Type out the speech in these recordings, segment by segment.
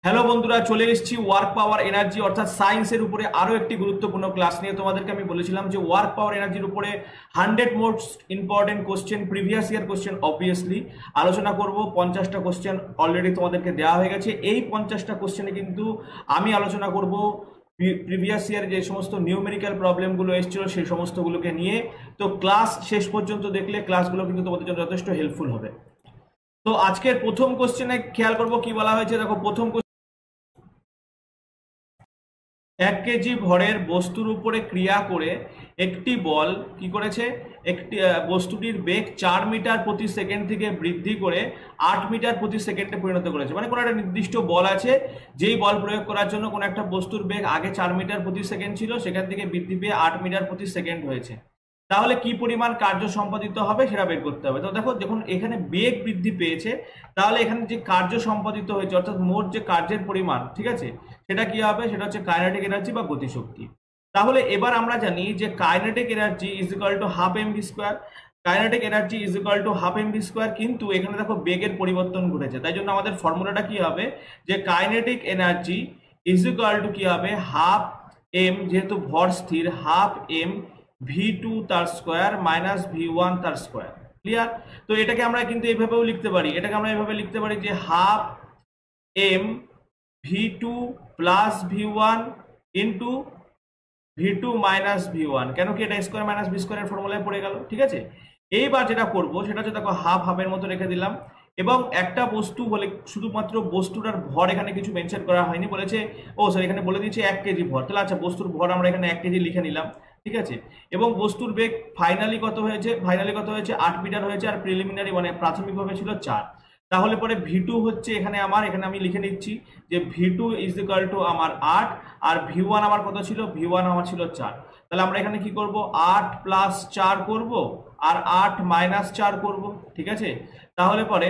Hello বন্ধুরা, চলে এসেছি ওয়ার্ক পাওয়ার এনার্জি অর্থাৎ সায়েন্সের উপরে আরো একটি গুরুত্বপূর্ণ ক্লাস নিয়ে। তোমাদেরকে আমি বলেছিলাম যে ওয়ার্ক পাওয়ার এনার্জির উপরে 100 most important question, previous year question obviously আলোচনা করব। 50টা কোশ্চেন অলরেডি তোমাদেরকে দেওয়া হয়ে গেছে। এই 50টা কোশ্চেনে কিন্তু আমি আলোচনা করব প্রিভিয়াস ইয়ার যে সমস্ত নিউমেরিক্যাল প্রবলেমগুলো এসেছিল সেই সমস্তগুলোকে নিয়ে। তো ক্লাস শেষ পর্যন্ত দেখলে ক্লাসগুলো কিন্তু তোমাদের জন্য যথেষ্ট হেল্পফুল হবে। তো আজকের প্রথম কোশ্চেনে খেয়াল করবো কি বলা হয়েছে। দেখো, প্রথম 1 কেজি ভরের বস্তুর উপরে ক্রিয়া করে একটি বল কি করেছে, একটি বস্তুটির বেগ 4 মিটার প্রতি সেকেন্ড থেকে বৃদ্ধি করে 8 মিটার প্রতি সেকেন্ডে পরিণত করেছে। মানে কোনো একটা নির্দিষ্ট বল আছে, যেই বল প্রয়োগ করার জন্য কোনো একটা বস্তুর বেগ আগে 4 মিটার প্রতি সেকেন্ড ছিল, সেখান থেকে বৃদ্ধি পেয়ে 8 মিটার প্রতি সেকেন্ড হয়েছে। তাহলে কি পরিমাণ কার্য সম্পাদিত হবে সেটা বের করতে হবে। তো দেখো, যখন এখানে বেগ বৃদ্ধি পেয়েছে, তাহলে এখানে যে কার্য সম্পাদিত হয়েছে অর্থাৎ মোট যে কার্যের পরিমাণ, ঠিক আছে, সেটা কি হবে, সেটা হচ্ছে কাইনেটিক এনার্জি বা গতিশক্তি। তাহলে এবার আমরা জানি যে kinetic energy is equal to half MV square. Kinetic energy is equal to half MV square, কিন্তু এখানে দেখো বেগের পরিবর্তন ঘটেছে, তাই জন্য আমাদের ফর্মুলাটা কি হবে, যে kinetic energy is equal to কি হবে, হাফ এম, যেহেতু ভর স্থির, হাফ এম v2 তার স্কোয়ার মাইনাস v1 তার স্কোয়ার। ক্লিয়ার? তো এটাকে আমরা কিন্তু এইভাবেও লিখতে পারি, এটাকে আমরা এইভাবে লিখতে পারি যে half M v2 plus v1 into v2 minus v1। কেন কি এটা স্কোয়ার মাইনাস বি স্কোয়ারের ফর্মুলায় পড়ে গেল। ঠিক আছে, এইবার যেটা করব সেটা হচ্ছে, দেখো হাফ হাফের মতো রেখে দিলাম, এবং একটা বস্তু বলে শুধুমাত্র বস্তুটার ভর এখানে কিছু মেনশন করা হয়নি, বলেছে সরি এখানে বলে দিয়েছে 1 কেজি ভর। তাহলে আচ্ছা, বস্তুর ভর আমরা এখানে 1 কেজি লিখে নিলাম। ঠিক আছে, এবং বস্তুর বেগ ফাইনালি কত হয়েছে, 8 মিটার হয়েছে, আর প্রিলিমিনারি মানে প্রাথমিকভাবে ছিল 4। তাহলে পরে v2 হচ্ছে এখানে এখানে আমি লিখে নিচ্ছি যে v2 ইজ ইকুয়াল টু আমার 8, আর v1 আমার কত ছিল, v1 আমার ছিল 4। তাহলে আমরা এখানে কি করব, 8 প্লাস 4 করব আর 8 মাইনাস 4 করব। ঠিক আছে, তাহলে পরে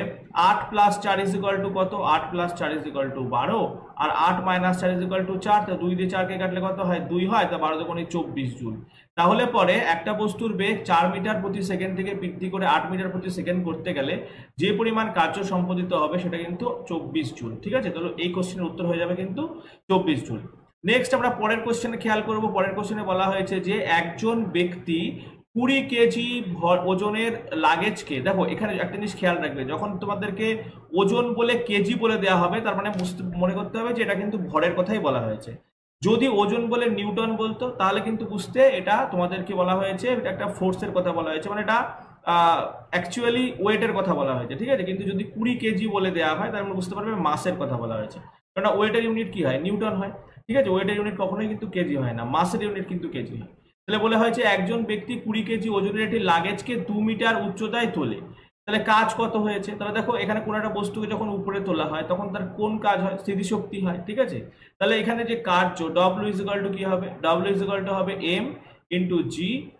8 প্লাস 4 ইজ ইকুয়াল টু কত, 8 প্লাস 4 ইজ ইকুয়াল টু 12, আর 8 মাইনাস 4 ইজ ইকুয়াল টু 4। তো 2 দিয়ে 4 কে কাটলে কত হয়, 2 হয়, তো 12 দুগুণে 24 জুল। তাহলে পরে একটা বস্তুর বেগ 4 মিটার প্রতি সেকেন্ড থেকে বৃদ্ধি করে 8 মিটার প্রতি সেকেন্ড করতে গেলে যে পরিমাণ কার্য সম্পাদিত হবে সেটা কিন্তু 24 জুল। ঠিক আছে, তাহলে এই কোশ্চেনের উত্তর হয়ে যাবে কিন্তু 24 জুল। নেক্সট আমরা পরের কোশ্চেনে খেয়াল করব। পরের কোশ্চেনে বলা হয়েছে যে একজন ব্যক্তি 20 কেজি ওজনের লাগেজকে, দেখো এখানে একটা জিনিস খেয়াল রাখবে, যখন তোমাদেরকে ওজন বলে কেজি বলে দেওয়া হবে, তার মানে মনে করতে হবে যে এটা কিন্তু ভরের কথাই বলা হয়েছে। যদি ওজন বলে নিউটন বলতো, তাহলে কিন্তু বুঝতে এটা তোমাদেরকে বলা হয়েছে, এটা একটা ফোর্সের কথা বলা হয়েছে, মানে এটা অ্যাকচুয়ালি ওয়েটের কথা বলা হয়েছে। ঠিক আছে, কিন্তু যদি 20 কেজি বলে দেওয়া হয়, তাহলে আমরা বুঝতে পারবে মাসের কথা বলা হয়েছে, কারণ ওয়েটের ইউনিট কি হয়, নিউটন হয়। ঠিক আছে, ওয়েটের ইউনিট কখনোই কিন্তু কেজি হয় না, মাসের ইউনিট কিন্তু কেজি হয়। তাহলে বলা হয়েছে একজন ব্যক্তি 20 কেজি ওজনের একটি লাগেজকে 2 মিটার উচ্চতায় তোলে। তাহলে কাজ কত হয়েছে, তাহলে দেখো এখানে কোনো একটা বস্তুকে যখন উপরে তোলা হয় তখন তার কোন কাজ হয়, স্থিতিশক্তি হয়। ঠিক আছে, তাহলে এখানে যে কার্য W ইজ ইকুয়াল টু কি হবে, W ইজ ইকুয়াল টু হবে M into G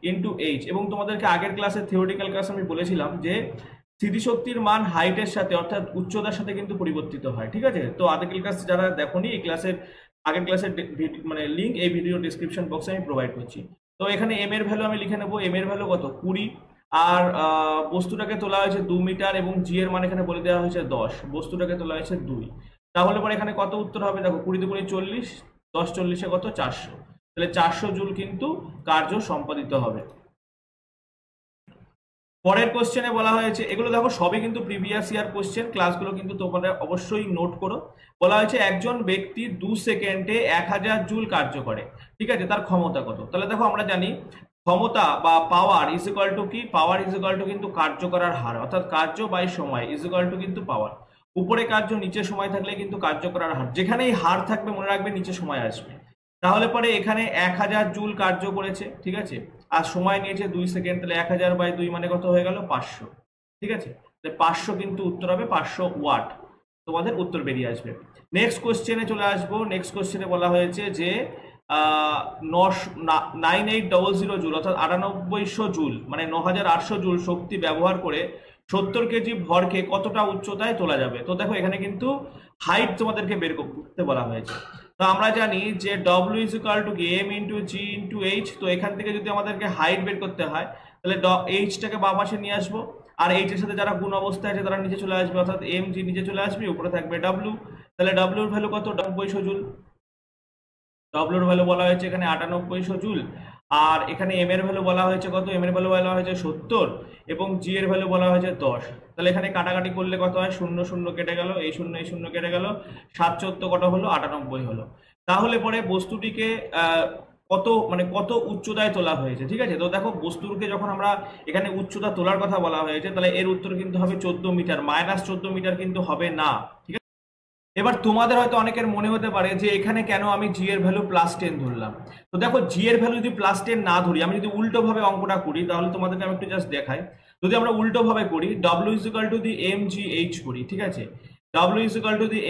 into H। এবং তোমাদেরকে আগের ক্লাসে থিওরিটিক্যাল ক্লাস আমি বলেছিলাম যে স্থিতিশক্তির মান হাইটের সাথে অর্থাৎ উচ্চতার সাথে কিন্তু পরিবর্তিত হয়। ঠিক আছে, তো আগের ক্লাস যারা দেখোনি, এই ক্লাসের আগের ক্লাসের মানে লিঙ্ক এই ভিডিও ডিসক্রিপশন বক্সে আমি প্রোভাইড করছি। তো এখানে এম এর ভ্যালু আমি লিখে নেবো, এম এর ভ্যালু কত, 20, আর বস্তুটাকে তোলা হয়েছে 2 মিটার, এবং জি এর মান এখানে বলে দেওয়া হয়েছে 10, বস্তুটাকে তোলা হয়েছে 2। তাহলে পরে এখানে কত উত্তর হবে, দেখো 20 দুগুণে 40, 10 40-এ কত, 400। তাহলে 400 জুল কিন্তু কার্য সম্পাদিত হবে। পরের কোশ্চেনে বলা হয়েছে, এগুলো দেখো সবই কিন্তু প্রিভিয়াস ইয়ার কোশ্চেন, ক্লাসগুলো কিন্তু তোমরা অবশ্যই নোট করো। বলা হয়েছে একজন ব্যক্তি 2 সেকেন্ডে 1000 জুল কার্য করে। ঠিক আছে, তার ক্ষমতা কত। তাহলে দেখো আমরা জানি ক্ষমতা বা পাওয়ার ইজ ইকুয়াল টু কি, পাওয়ার ইজ ইকুয়াল টু কিন্তু কার্য করার হার, অর্থাৎ কার্য বাই সময় ইজ ইকুয়াল টু কিন্তু পাওয়ার। উপরে কার্য নিচে সময় থাকলে কিন্তু কার্য করার হার, যেখানেই হার থাকবে মনে রাখবে নিচে সময় আসবে। তাহলে পরে এখানে 1000 জুল কার্য করেছে। ঠিক আছে, আর সময় নিয়েছে 2 সেকেন্ড, তাহলে 1000 বাই 2 মানে কত হয়ে গেল, 500। ঠিক আছে, তাহলে 500 কিন্তু উত্তর হবে, 500 ওয়াট তোমাদের উত্তর বেরিয়ে আসবে। নেক্সট কোশ্চেনে চলে আসবো। নেক্সট কোশ্চেনে বলা হয়েছে যে 9800 জুল অর্থাৎ 9800 জুল মানে 9800 জুল শক্তি ব্যবহার করে 70 কেজি ভরকে কতটা উচ্চতায় তোলা যাবে। তো দেখো এখানে কিন্তু হাইট তোমাদেরকে বের করতে বলা হয়েছে। তো আমরা জানি যে W is equal two M into G into H। তো এখান থেকে যদি আমাদেরকে হাইট বের করতে হয়, তাহলে H টাকে বাম পাশে নিয়ে আসবো, আর এইচ এর সাথে যারা গুণ অবস্থায় আছে তারা নিচে চলে আসবে, অর্থাৎ এম জি নিচে চলে আসবে, উপরে থাকবে ডাব্লিউ। তাহলে ডাব্লিউর ভ্যালু কত? 9800 জুল। ডাব্লিউর ভ্যালু বলা হয়েছে এখানে 9800 জুল। আর এখানে এম এর ভ্যালু বলা হয়েছে কত? এম এর ভ্যালু বলা হয়েছে 70 এবং জি এর ভ্যালু বলা হয়েছে 10। তাহলে এখানে কাটাকাটি করলে কত হয়? 0 0 কেটে গেল, এই 0 কেটে গেল, 7 14 কত হলো? 98 হলো। তাহলে পরে বস্তুটিকে কত উচ্চতায় তোলা হয়েছে, ঠিক আছে? তো দেখো বস্তুকে যখন আমরা এখানে উচ্চতা তোলার কথা বলা হয়েছে, তাহলে এর উত্তর কিন্তু হবে 14 মিটার, -14 মিটার কিন্তু হবে না, ঠিক আছে? এবার তোমাদের হয়তো অনেকের মনে হতে পারে যে এখানে কেন আমি জি এর ভ্যালু +10 ধরলাম। তো দেখো জি এর ভ্যালু যদি +10 না ধরি, আমি যদি উল্টো ভাবে অঙ্কটা করি, তাহলে তোমাদেরকে আমি একটু জাস্ট দেখাই। যদি আমরা উল্টো ভাবে করি, W = mgh করি, ঠিক আছে? W =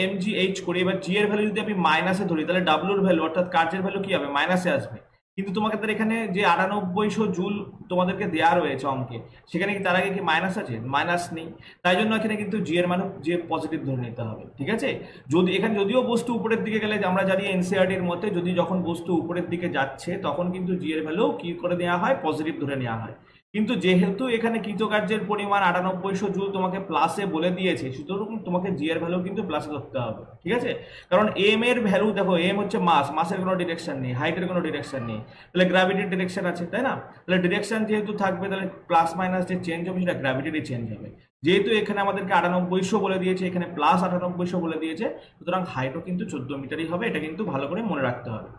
mgh করি, এবার জি এর ভ্যালু যদি আমি মাইনাসে ধরি, তাহলে W এর ভ্যালু অর্থাৎ কার্যের ভ্যালু কি হবে? মাইনাসে আসবে। কিন্তু তোমাকে এখানে যে 9800 জুল তোমাদেরকে দেওয়া রয়েছে অঙ্কে, সেখানে কি তার আগে কি মাইনাস আছে? মাইনাস নেই। তাই জন্য এখানে কিন্তু জি এর মান যে পজিটিভ ধরে নিতে হবে, ঠিক আছে? যদি এখানে যদিও বস্তু উপরের দিকে গেলে, আমরা জানি এনসিইআরটি এর মতে যখন বস্তু উপরের দিকে যাচ্ছে তখন কিন্তু জি এর ভ্যালু কি করে নেওয়া হয়? পজিটিভ ধরে নেওয়া হয়। কিন্তু যেহেতু এখানে কৃতকার্যের পরিমাণ 9800 জুল তোমাকে প্লাসে বলে দিয়েছে, সুতরাং তোমাকে জি এর ভ্যালু কিন্তু প্লাসে ধরতে হবে, ঠিক আছে? কারণ এম এর ভ্যালু দেখো, এম হচ্ছে মাসের কোনো ডিরেকশন নেই, হাইটের কোনো ডিরেকশন নেই, তাহলে গ্র্যাভিটির ডিরেকশন আছে, তাই না? তাহলে ডিরেকশন যেহেতু থাকবে, তাহলে প্লাস মাইনাস যে চেঞ্জ হবে সেটা গ্র্যাভিটিরই চেঞ্জ হবে। যেহেতু এখানে আমাদেরকে 9800 বলে দিয়েছে, এখানে +9800 বলে দিয়েছে, সুতরাং হাইটও কিন্তু 14 মিটারই হবে। এটা কিন্তু ভালো করে মনে রাখতে হবে।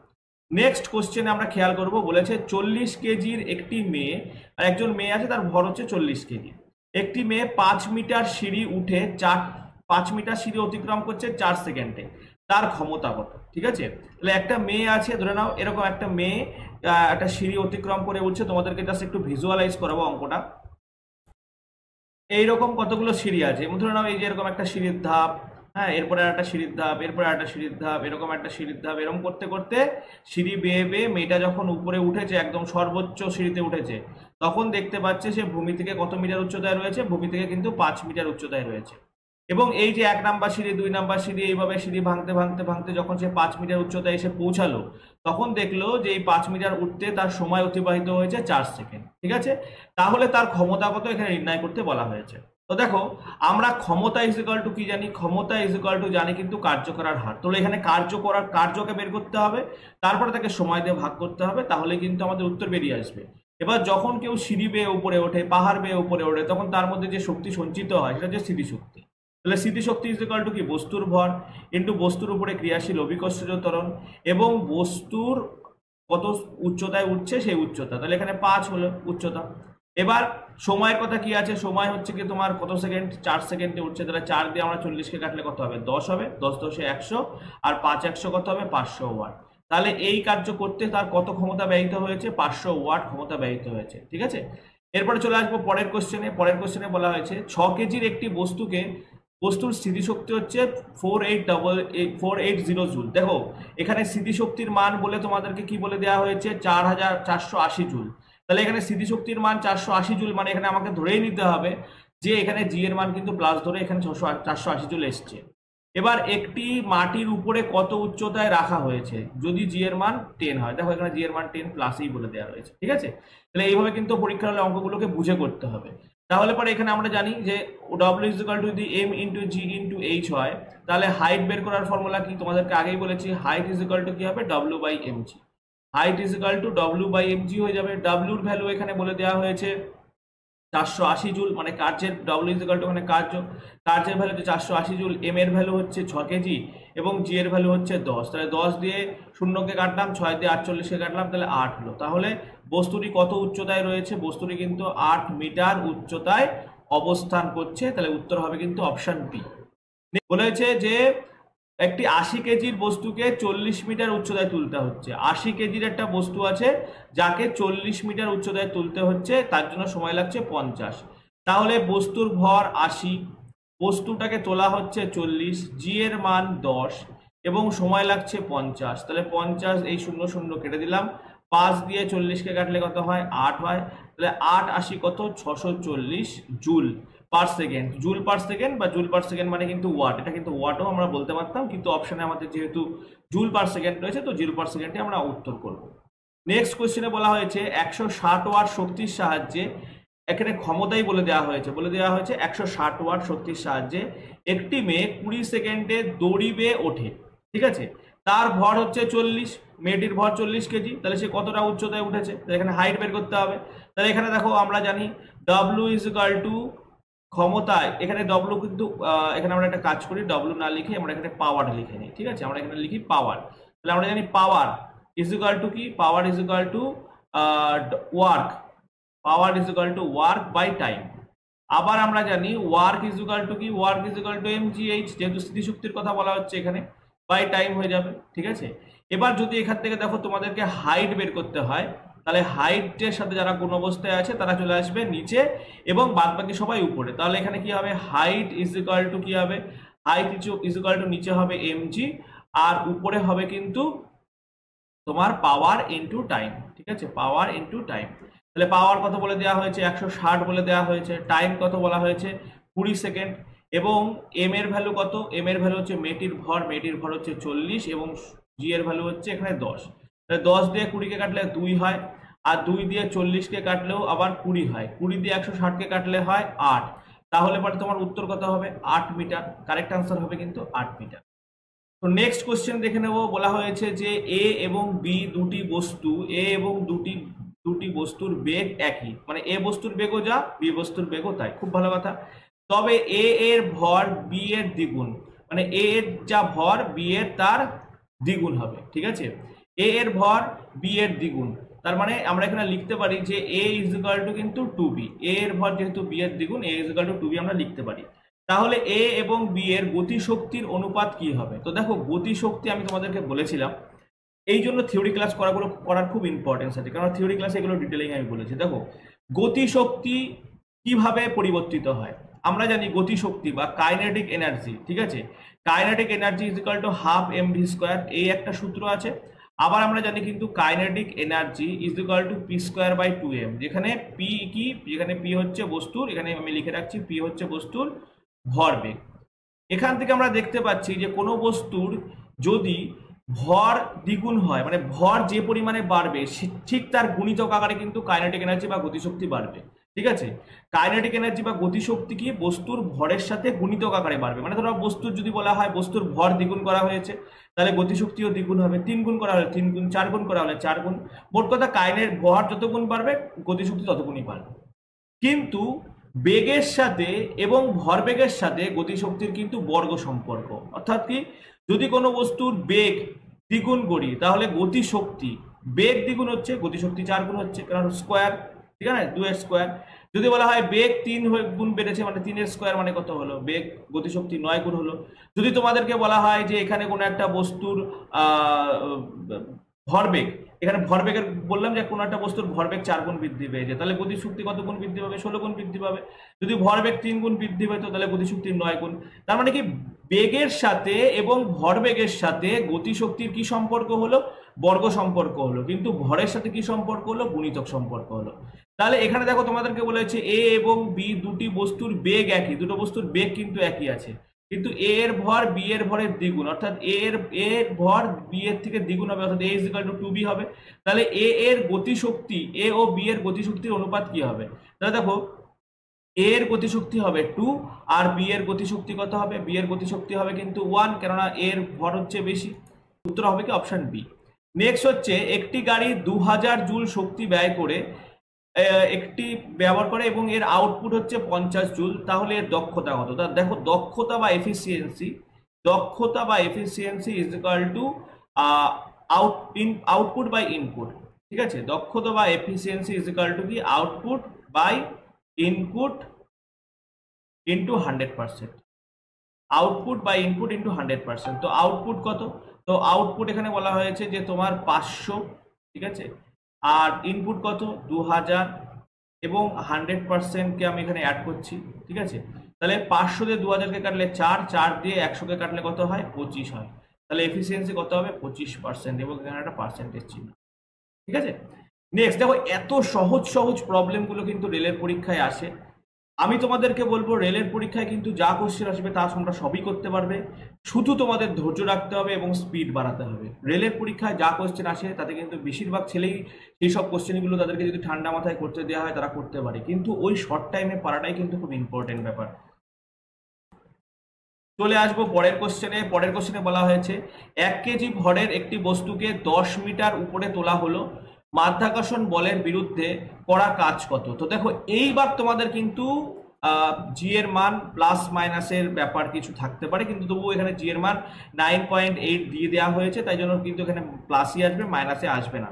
নেক্সট কোশ্চেনে আমরা খেয়াল করব, বলেছে 40 কেজির একটি মেয়ে, আর একজন মেয়ে আছে, তার ভর হচ্ছে 40 কেজি। একটি মেয়ে 5 মিটার সিঁড়ি উঠে 5 মিটার সিঁড়ি অতিক্রম করছে 4 সেকেন্ডে, তার ক্ষমতা কত? ঠিক আছে, তাহলে একটা মেয়ে আছে, ধরে নাও এরকম একটা মেয়ে একটা সিঁড়ি অতিক্রম করে উঠছে। তোমাদেরকে জাস্ট একটু ভিজুয়ালাইজ করাবো অঙ্কটা। এইরকম কতগুলো সিঁড়ি আছে, এবং ধরে নাও এই যে এরকম একটা সিঁড়ির ধাপ, হ্যাঁ, এরপরে একটা সিঁড়ির ধাপ, এরপরে একটা সিঁড়ির ধাপ, এরকম একটা সিঁড়ির ধাপ, এরকম করতে করতে সিঁড়ি বেয়ে বেয়ে মেয়েটা যখন উপরে উঠেছে, একদম সর্বোচ্চ সিঁড়িতে উঠেছে, তখন দেখতে পাচ্ছে সে ভূমি থেকে কত মিটার উচ্চতায় রয়েছে? ভূমি থেকে কিন্তু 5 মিটার উচ্চতায় রয়েছে। এবং এই যে 1 নাম্বার সিঁড়ি, 2 নাম্বার সিঁড়ি, এইভাবে সিঁড়ি ভাঙতে ভাঙতে ভাঙতে যখন সে 5 মিটার উচ্চতায় এসে পৌঁছালো, তখন দেখলো যে এই 5 মিটার উঠতে তার সময় অতিবাহিত হয়েছে 4 সেকেন্ড, ঠিক আছে? তাহলে তার ক্ষমতা কত এখানে নির্ণয় করতে বলা হয়েছে। তো দেখো, আমরা ক্ষমতা ইজিক্যাল টু কি জানি? ক্ষমতা ইজিক্যাল টু জানি কিন্তু কার্য করার হার। তাহলে এখানে কার্যকে বের করতে হবে, তারপরে তাকে সময় দিয়ে ভাগ করতে হবে, তাহলে কিন্তু আমাদের উত্তর বেরিয়ে আসবে। এবার যখন কেউ সিঁড়ি বেয়ে উপরে ওঠে, পাহাড় বেয়ে উপরে ওঠে, তখন তার মধ্যে যে শক্তি সঞ্চিত হয় সেটা হচ্ছে স্মৃতিশক্তি। তাহলে স্থিতিশক্তি ইজিক্যাল টু কি? বস্তুর ভর ইন্টু বস্তুর উপরে ক্রিয়াশীল অভিকর্ষজ ত্বরণ এবং বস্তুর কত উচ্চতায় উঠছে সেই উচ্চতা। তাহলে এখানে 5 হলো উচ্চতা। এবার সময়ের কথা কি আছে? সময় হচ্ছে কি তোমার কত সেকেন্ড? 4 সেকেন্ডে উঠছে। তাহলে 4 দিয়ে আমরা 40কে কাটলে কত হবে? 10 হবে। 10 10 100, আর 5 100 কত হবে? 500 ওয়াট। তাহলে এই কার্য করতে তার কত ক্ষমতা ব্যয়িত হয়েছে? 500 ওয়াট ক্ষমতা ব্যয়িত হয়েছে, ঠিক আছে? এরপরে চলে আসবো পরের কোশ্চেনে। পরের কোশ্চেনে বলা হয়েছে 6 কেজির একটি বস্তুর স্থিতিশক্তি হচ্ছে 4880 জুল। দেখো, এখানে স্থিতিশক্তির মান বলে তোমাদেরকে কি বলে দেওয়া হয়েছে? 4480 জুল। তাহলে এখানে স্থিতিশক্তির মান 480 জুল, মানে এখানে আমাকে ধরেই নিতে হবে যে এখানে জি এর মান কিন্তু প্লাস ধরে এখানে 480 জুল এসছে। এবার একটি মাটির উপরে কত উচ্চতায় রাখা হয়েছে যদি জি এর মান 10 হয়? দেখো এখানে জি এর মান 10 প্লাসই বলে দেওয়া হয়েছে, ঠিক আছে? তাহলে এইভাবে কিন্তু পরীক্ষার হলে অঙ্কগুলোকে বুঝে করতে হবে। তাহলে পরে এখানে আমরা জানি যে W = যদি m × g × h হয়, তাহলে হাইট বের করার ফর্মুলা কি? তোমাদেরকে আগেই বলেছি, হাইট = কি হবে? W/mg। হাইট = W/mg হয়ে যাবে। W এর ভ্যালু এখানে বলে দেওয়া হয়েছে 480 জুল, মানে কার্যের W = মানে কার্যের ভ্যালু হচ্ছে 480 জুল। এম এর ভ্যালু হচ্ছে 6 কেজি এবং জি এর ভ্যালু হচ্ছে 10। তাহলে 10 দিয়ে 0কে কাটলাম, 6 দিয়ে 48কে কাটলাম, তাহলে 8 হলো। তাহলে বস্তুটি কত উচ্চতায় রয়েছে? বস্তুটি কিন্তু 8 মিটার উচ্চতায় অবস্থান করছে। তাহলে উত্তর হবে কিন্তু অপশন বি। বলেছে যে একটি 80 কেজির বস্তুকে 40 মিটার উচ্চতায় তুলতে হচ্ছে। 80 কেজির একটা বস্তু আছে যাকে 40 মিটার উচ্চতায় তুলতে হচ্ছে, তার জন্য সময় লাগছে 50। তাহলে বস্তুর ভর 80, বস্তুটাকে তোলা হচ্ছে 40, জি এর মান 10 এবং সময় লাগছে 50। তাহলে 50, এই 0 0 কেটে দিলাম, 5 দিয়ে 40কে কাটলে কত হয়? 8 হয়। তাহলে 8 80 কত? 640 joule per second. Joule per second বা জুল পার সেকেন্ড মানে কিন্তু ওয়াট। এটা কিন্তু ওয়াটও আমরা বলতে পারতাম, কিন্তু অপশনে আমাদের যেহেতু জুল পার সেকেন্ড রয়েছে, তো জুল পার সেকেন্ডে আমরা উত্তর করব। নেক্সট কোশ্চেনে বলা হয়েছে 160 ওয়াট শক্তির সাহায্যে এখানে ক্ষমতাই বলে দেওয়া হয়েছে 160 ওয়াট শক্তির সাহায্যে একটি মেয়ে 20 সেকেন্ডে দড়ি বেয়ে ওঠে, ঠিক আছে। তার ভর হচ্ছে 40, মেয়েটির ভর 40 কেজি, তাহলে সে কতটা উচ্চতায় উঠেছে, এখানে হাইট বের করতে হবে। তাহলে এখানে দেখো আমরা জানি W ইজ ইকুয়াল টু ক্ষমতায়, এখানে W কিন্তু এখানে আমরা একটা কাজ করি, W না লিখে আমরা এখানে পাওয়ার লিখে নিই, ঠিক আছে। আমরা এখানে লিখি পাওয়ার, তাহলে আমরা জানি পাওয়ার ইজ ইকুয়াল টু কি, power is equal to work, power is equal to work by time. আবার আমরা জানি ওয়ার্ক ইজ ইকুয়াল টু কি, work is equal to mgh, যেহেতু স্থিতিশক্তির কথা বলা হচ্ছে এখানে, বাই টাইম হয়ে যাবে, ঠিক আছে। এবার যদি এখান থেকে দেখো তোমাদেরকে হাইট বের করতে হয়, তাহলে হাইটের সাথে যারা কোন অবস্থায় আছে তারা চলে আসবে নিচে এবং বাদ বাকি সবাই উপরে। তাহলে এখানে কি হবে, হাইট ইজ ইকুয়াল টু কি হবে, হাইট ইজ ইকুয়াল টু নিচে হবে mg আর উপরে হবে কিন্তু তোমার পাওয়ার ইনটু টাইম, ঠিক আছে, পাওয়ার ইনটু টাইম। তাহলে পাওয়ার কত বলে দেওয়া হয়েছে, 160 বলে দেওয়া হয়েছে, টাইম কত বলা হয়েছে 20 সেকেন্ড, এবং এম এর ভ্যালু কত, এম এর ভ্যালু হচ্ছে মেয়েটির ভর হচ্ছে 40 এবং জি এর ভ্যালু হচ্ছে এখানে 10। তাহলে 10 দিয়ে 20 কে কাটলে 2 হয়, আর 2 দিয়ে 40 কে কাটলেও আবার 20 হয়, 20 দিয়ে 160 কে কাটলে হয় 8। তাহলে পরে তোমার উত্তর কত হবে, 8 মিটার। কারেক্ট আনসার হবে কিন্তু 8 মিটার। তো নেক্সট কোশ্চেন দেখে নেব, বলা হয়েছে যে এ এবং বি দুটি বস্তু, এ এবং দুটি বস্তুর বেগ একই, মানে এ বস্তুর বেগও যা বি বস্তুর বেগও তাই, খুব ভালো কথা। তবে এ এর ভর বি এর দ্বিগুণ, মানে এ এর যা ভর বি এর তার দ্বিগুণ হবে, ঠিক আছে। এ এর ভর বি এর দ্বিগুণ, তার মানে আমরা এখানে লিখতে পারি যে এ ইজ ইকুয়াল টু কিন্তু 2b, এ এর ভর যেহেতু বি এর দ্বিগুণ, এ ইজ ইকুয়াল টু 2b আমরা লিখতে পারি। তাহলে এ এবং বি এর গতিশক্তির অনুপাত কি হবে। তো দেখো গতিশক্তি আমি তোমাদেরকে বলেছিলাম, এই জন্য থিওরি ক্লাস করার খুব ইম্পর্টেন্স আছে, কারণ থিওরি ক্লাসে এগুলো ডিটেলিং আমি বলেছি। দেখো গতিশক্তি কিভাবে পরিবর্তিত হয়, আমরা জানি গতিশক্তি বা কাইনেটিক এনার্জি, ঠিক আছে, kinetic energy is equal to half mv square, এই একটা সূত্র আছে। আবার আমরা জানি কিন্তু kinetic energy is equal to P square by 2m, যেখানে পি কি, যেখানে পি হচ্ছে বস্তুর, এখানে আমি লিখে রাখছি পি হচ্ছে বস্তুর ভরবেগ। এখান থেকে আমরা দেখতে পাচ্ছি যে কোনো বস্তুর যদি ভর দ্বিগুণ হয়, মানে ভর যে পরিমাণে বাড়বে ঠিক তার গুণিতক আকারে কিন্তু কাইনেটিক এনার্জি বা গতিশক্তি বাড়বে, ঠিক আছে। কাইনেটিক এনার্জি বা গতিশক্তি কি বস্তুর ভরের সাথে গুণিতক আকারে বাড়বে, মানে ধরো বস্তুর যদি বলা হয় বস্তুর ভর দ্বিগুণ করা হয়েছে, তাহলে গতিশক্তিও দ্বিগুণ হবে, 3 গুণ করা হলে 3 গুণ, 4 গুণ করা হলে 4 গুণ, মোট কথা কাইনের ভর যত গুণ বাড়বে গতিশক্তি তত গুণই বাড়বে। কিন্তু বেগের সাথে এবং ভরবেগের সাথে গতিশক্তির কিন্তু বর্গ সম্পর্ক, অর্থাৎ কি যদি কোনো বস্তুর বেগ দ্বিগুণ করি তাহলে গতিশক্তি, বেগ দ্বিগুণ হচ্ছে গতিশক্তি 4 গুণ হচ্ছে, কারণ স্কোয়ার, ঠিক আছে, 2 এর স্কোয়ার। যদি বলা হয় বেগ 3 গুণ বেড়েছে, মানে 3 এর স্কোয়ার মানে কত হলো, বেগ গতিশক্তি 9 গুণ হলো। যদি তোমাদেরকে বলা হয় যে এখানে কোনো একটা বস্তুর ভরবেগ, এখানে ভরবেগের বললাম যে কোনো একটা বস্তুর ভরবেগ 4 গুণ বৃদ্ধি পেয়েছে, তাহলে গতিশক্তি কত গুণ বৃদ্ধি পাবে, 16 গুণ বৃদ্ধি পাবে। যদি ভরবেগ 3 গুণ বৃদ্ধি পেত তাহলে গতিশক্তি 9 গুণ। তার মানে কি বেগের সাথে এবং ভরবেগের সাথে গতিশক্তির কি সম্পর্ক হলো, বর্গ সম্পর্ক হলো, কিন্তু ভরের সাথে কি সম্পর্ক হলো, গুণিতক সম্পর্ক হলো। তাহলে এখানে দেখো তোমাদেরকে বলেছে এ এবং বি দুটি বস্তুর বেগ একই, দুটো বস্তুর বেগ কিন্তু একই আছে, কিন্তু এ এর ভর বি এর ভরের দ্বিগুণ, অর্থাৎ এ এর ভর বি এর থেকে দ্বিগুণ হবে, অর্থাৎ এ ইজ ইকুয়াল টু 2b হবে। তাহলে এ এর গতিশক্তি, এ ও বি এর গতিশক্তির অনুপাত কি হবে, তাহলে দেখো এ এর গতিশক্তি হবে 2 আর বি এর গতিশক্তি কত হবে, বি এর গতিশক্তি হবে কিন্তু 1, কেননা এর ভর হচ্ছে বেশি। উত্তর হবে কি অপশন বি। নেক্সট হচ্ছে একটি গাড়ি 2000 জুল শক্তি ব্যয় করে ব্যবহার করে এবং এর আউটপুট হচ্ছে 50 জুল, তাহলে এর দক্ষতা কত। দেখো দক্ষতা বা efficiency is equal to output by input, ঠিক আছে। দক্ষতা বা এফিসিয়েন্সি ইজ ইকুয়াল টু কি output by input into 100%, output by input into 100%। তো আউটপুট কত, তো আউটপুট এখানে বলা হয়েছে যে তোমার 500, ঠিক আছে, আর ইনপুট কত 2000 এবং 100%কে আমি এখানে অ্যাড করছি, ঠিক আছে। তাহলে 500 দিয়ে 2000কে কাটলে 4, 4 দিয়ে 100কে কাটলে কত হয় 25 হয়, তাহলে এফিসিয়েন্সি কত হবে 25%, এবং এখানে একটা পার্সেন্টেজ চিহ্ন, ঠিক আছে। নেক্সট দেখো এত সহজ প্রবলেমগুলো কিন্তু রেলের পরীক্ষায় আসে, আমি তোমাদেরকে বলবো রেলের পরীক্ষায় কিন্তু যা কোশ্চেন আসবে তা তোমরা সবই করতে পারবে, শুধু তোমাদের ধৈর্য রাখতে হবে এবং স্পিড বাড়াতে হবে। রেলের পরীক্ষায় যা কোশ্চেন আসে তাতে কিন্তু বেশিরভাগ ছেলেই সেই সব কোশ্চেনগুলো তাদেরকে যদি ঠান্ডা মাথায় করতে দেওয়া হয় তারা করতে পারে, কিন্তু ওই শর্ট টাইমে পারাটাই কিন্তু খুব ইম্পর্টেন্ট ব্যাপার। চলে আসবো পরের কোশ্চেনে। পরের কোশ্চেনে বলা হয়েছে 1 কেজি ভরের একটি বস্তুকে 10 মিটার উপরে তোলা হলো, মাধ্যাকর্ষণ বলের বিরুদ্ধে করা কাজ কত? তো দেখো এইবার তোমাদের কিন্তু জি এর মান প্লাস মাইনাসের ব্যাপার কিছু থাকতে পারে, কিন্তু তবুও এখানে জি এর মান 9.8 দিয়ে দেওয়া হয়েছে, তাই জন্য কিন্তু এখানে প্লাসই আসবে, মাইনাসে আসবে না।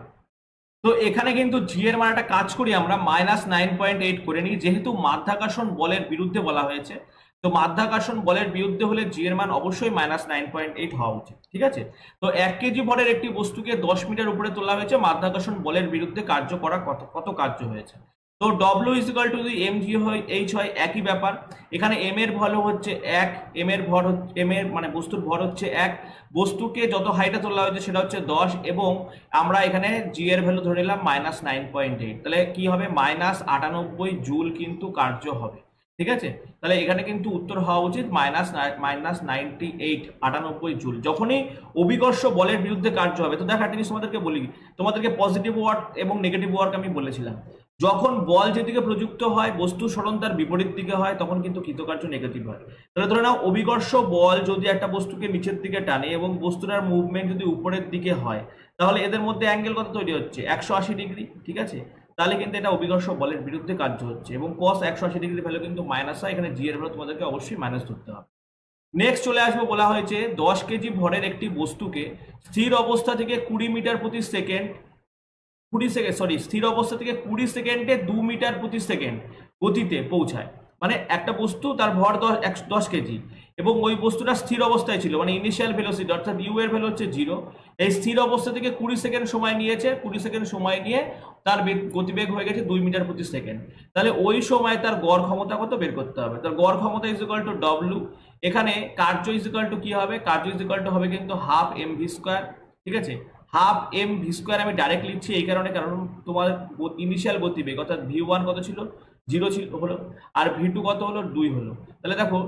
তো এখানে কিন্তু জি এর মান একটা কাজ করি, আমরা -9.8 করে নিই, যেহেতু মাধ্যাকর্ষণ বলের বিরুদ্ধে বলা হয়েছে। তো মাধ্যাকর্ষণ বলের বিরুদ্ধে হলে জি এর মান অবশ্যই -9.8 হওয়া উচিত, ঠিক আছে। তো 1 কেজি ভরের একটি বস্তুকে 10 মিটার উপরে তোলা হয়েছে, মাধ্যাকর্ষণ বলের বিরুদ্ধে কার্য করা কত কার্য হয়েছে। তো ডব্লিউ ইকুয়াল টু যদি এম জি হয় এইচ হয়, একই ব্যাপার। এখানে এম এর ভর হচ্ছে 1, এম এর ভর এম এর মানে বস্তুর ভর হচ্ছে 1, বস্তুকে যত হাইটে তোলা হয়েছে সেটা হচ্ছে 10, এবং আমরা এখানে জি এর ভ্যালু ধরে নিলাম -9.8, তাহলে কি হবে -98 জুল কিন্তু কার্য হবে, ঠিক আছে। তাহলে এখানে কিন্তু উত্তর হওয়া উচিত -98 জুল। যখনই অভিকর্ষ বলের বিরুদ্ধে কার্য হবে, তো দেখো একটা জিনিস তোমাদেরকে বলি, তোমাদেরকে পজিটিভ ওয়ার্ক এবং নেগেটিভ ওয়ার্ক আমি বলেছিলাম, যখন বল যেদিকে প্রযুক্ত হয় বস্তু সরণ তার বিপরীত দিকে হয় তখন কিন্তু কৃতকার্য নেগেটিভ হয়। তাহলে ধরে নাও অভিকর্ষ বল যদি একটা বস্তুকে নিচের দিকে টানে এবং বস্তুটার মুভমেন্ট যদি উপরের দিকে হয়, তাহলে এদের মধ্যে অ্যাঙ্গেল কত তৈরি হচ্ছে 180 ডিগ্রি, ঠিক আছে। তাহলে কিন্তু এটা অভিকর্ষ বলের বিরুদ্ধে কার্য হচ্ছে, এবং cos 180 ডিগ্রি ভ্যালু কিন্তু মাইনাস হয়, এখানে জি এর ভ্যালু তোমাদেরকে অবশ্যই মাইনাস ধরতে হবে। নেক্সট চলে আসবো, বলা হয়েছে 10 কেজি ভরের একটি বস্তুকে স্থির অবস্থা থেকে 20 মিটার প্রতি সেকেন্ড 20 সেকেন্ড সরি স্থির অবস্থা থেকে 20 সেকেন্ডে 2 মিটার প্রতি সেকেন্ড গতিতে পৌঁছায়। মানে একটা বস্তু তার ভর 10 কেজি এবং ওই বস্তুটা স্থির অবস্থায় ছিল, মানে ইনিশিয়াল ভেলোসিটি অর্থাৎ ইউ এর ভ্যালু হচ্ছে 0। এই স্থির অবস্থা থেকে 20 সেকেন্ড সময় নিয়েছে, 20 সেকেন্ড সময় নিয়ে তার গতিবেগ হয়ে গেছে 2 মিটার প্রতি সেকেন্ড। তাহলে ওই সময় তার গড় ক্ষমতা কত বের করতে হবে। তার গড় ক্ষমতা ইজ ইকুয়াল টু ডব্লিউ, এখানে কার্য ইজ ইকুয়াল টু কি হবে, কার্য ইজ ইকুয়াল টু হবে কিন্তু হাফ এম ভি স্কোয়ার, ঠিক আছে। হাফ এম ভি স্কোয়ার আমি ডাইরেক্ট লিখছি এই কারণে, কারণ তোমার ইনিশিয়াল গতিবেগ অর্থাৎ ভি1 কত ছিল 0 ছিল হলো, আর ভি2 কত হলো 2 হলো। তাহলে দেখো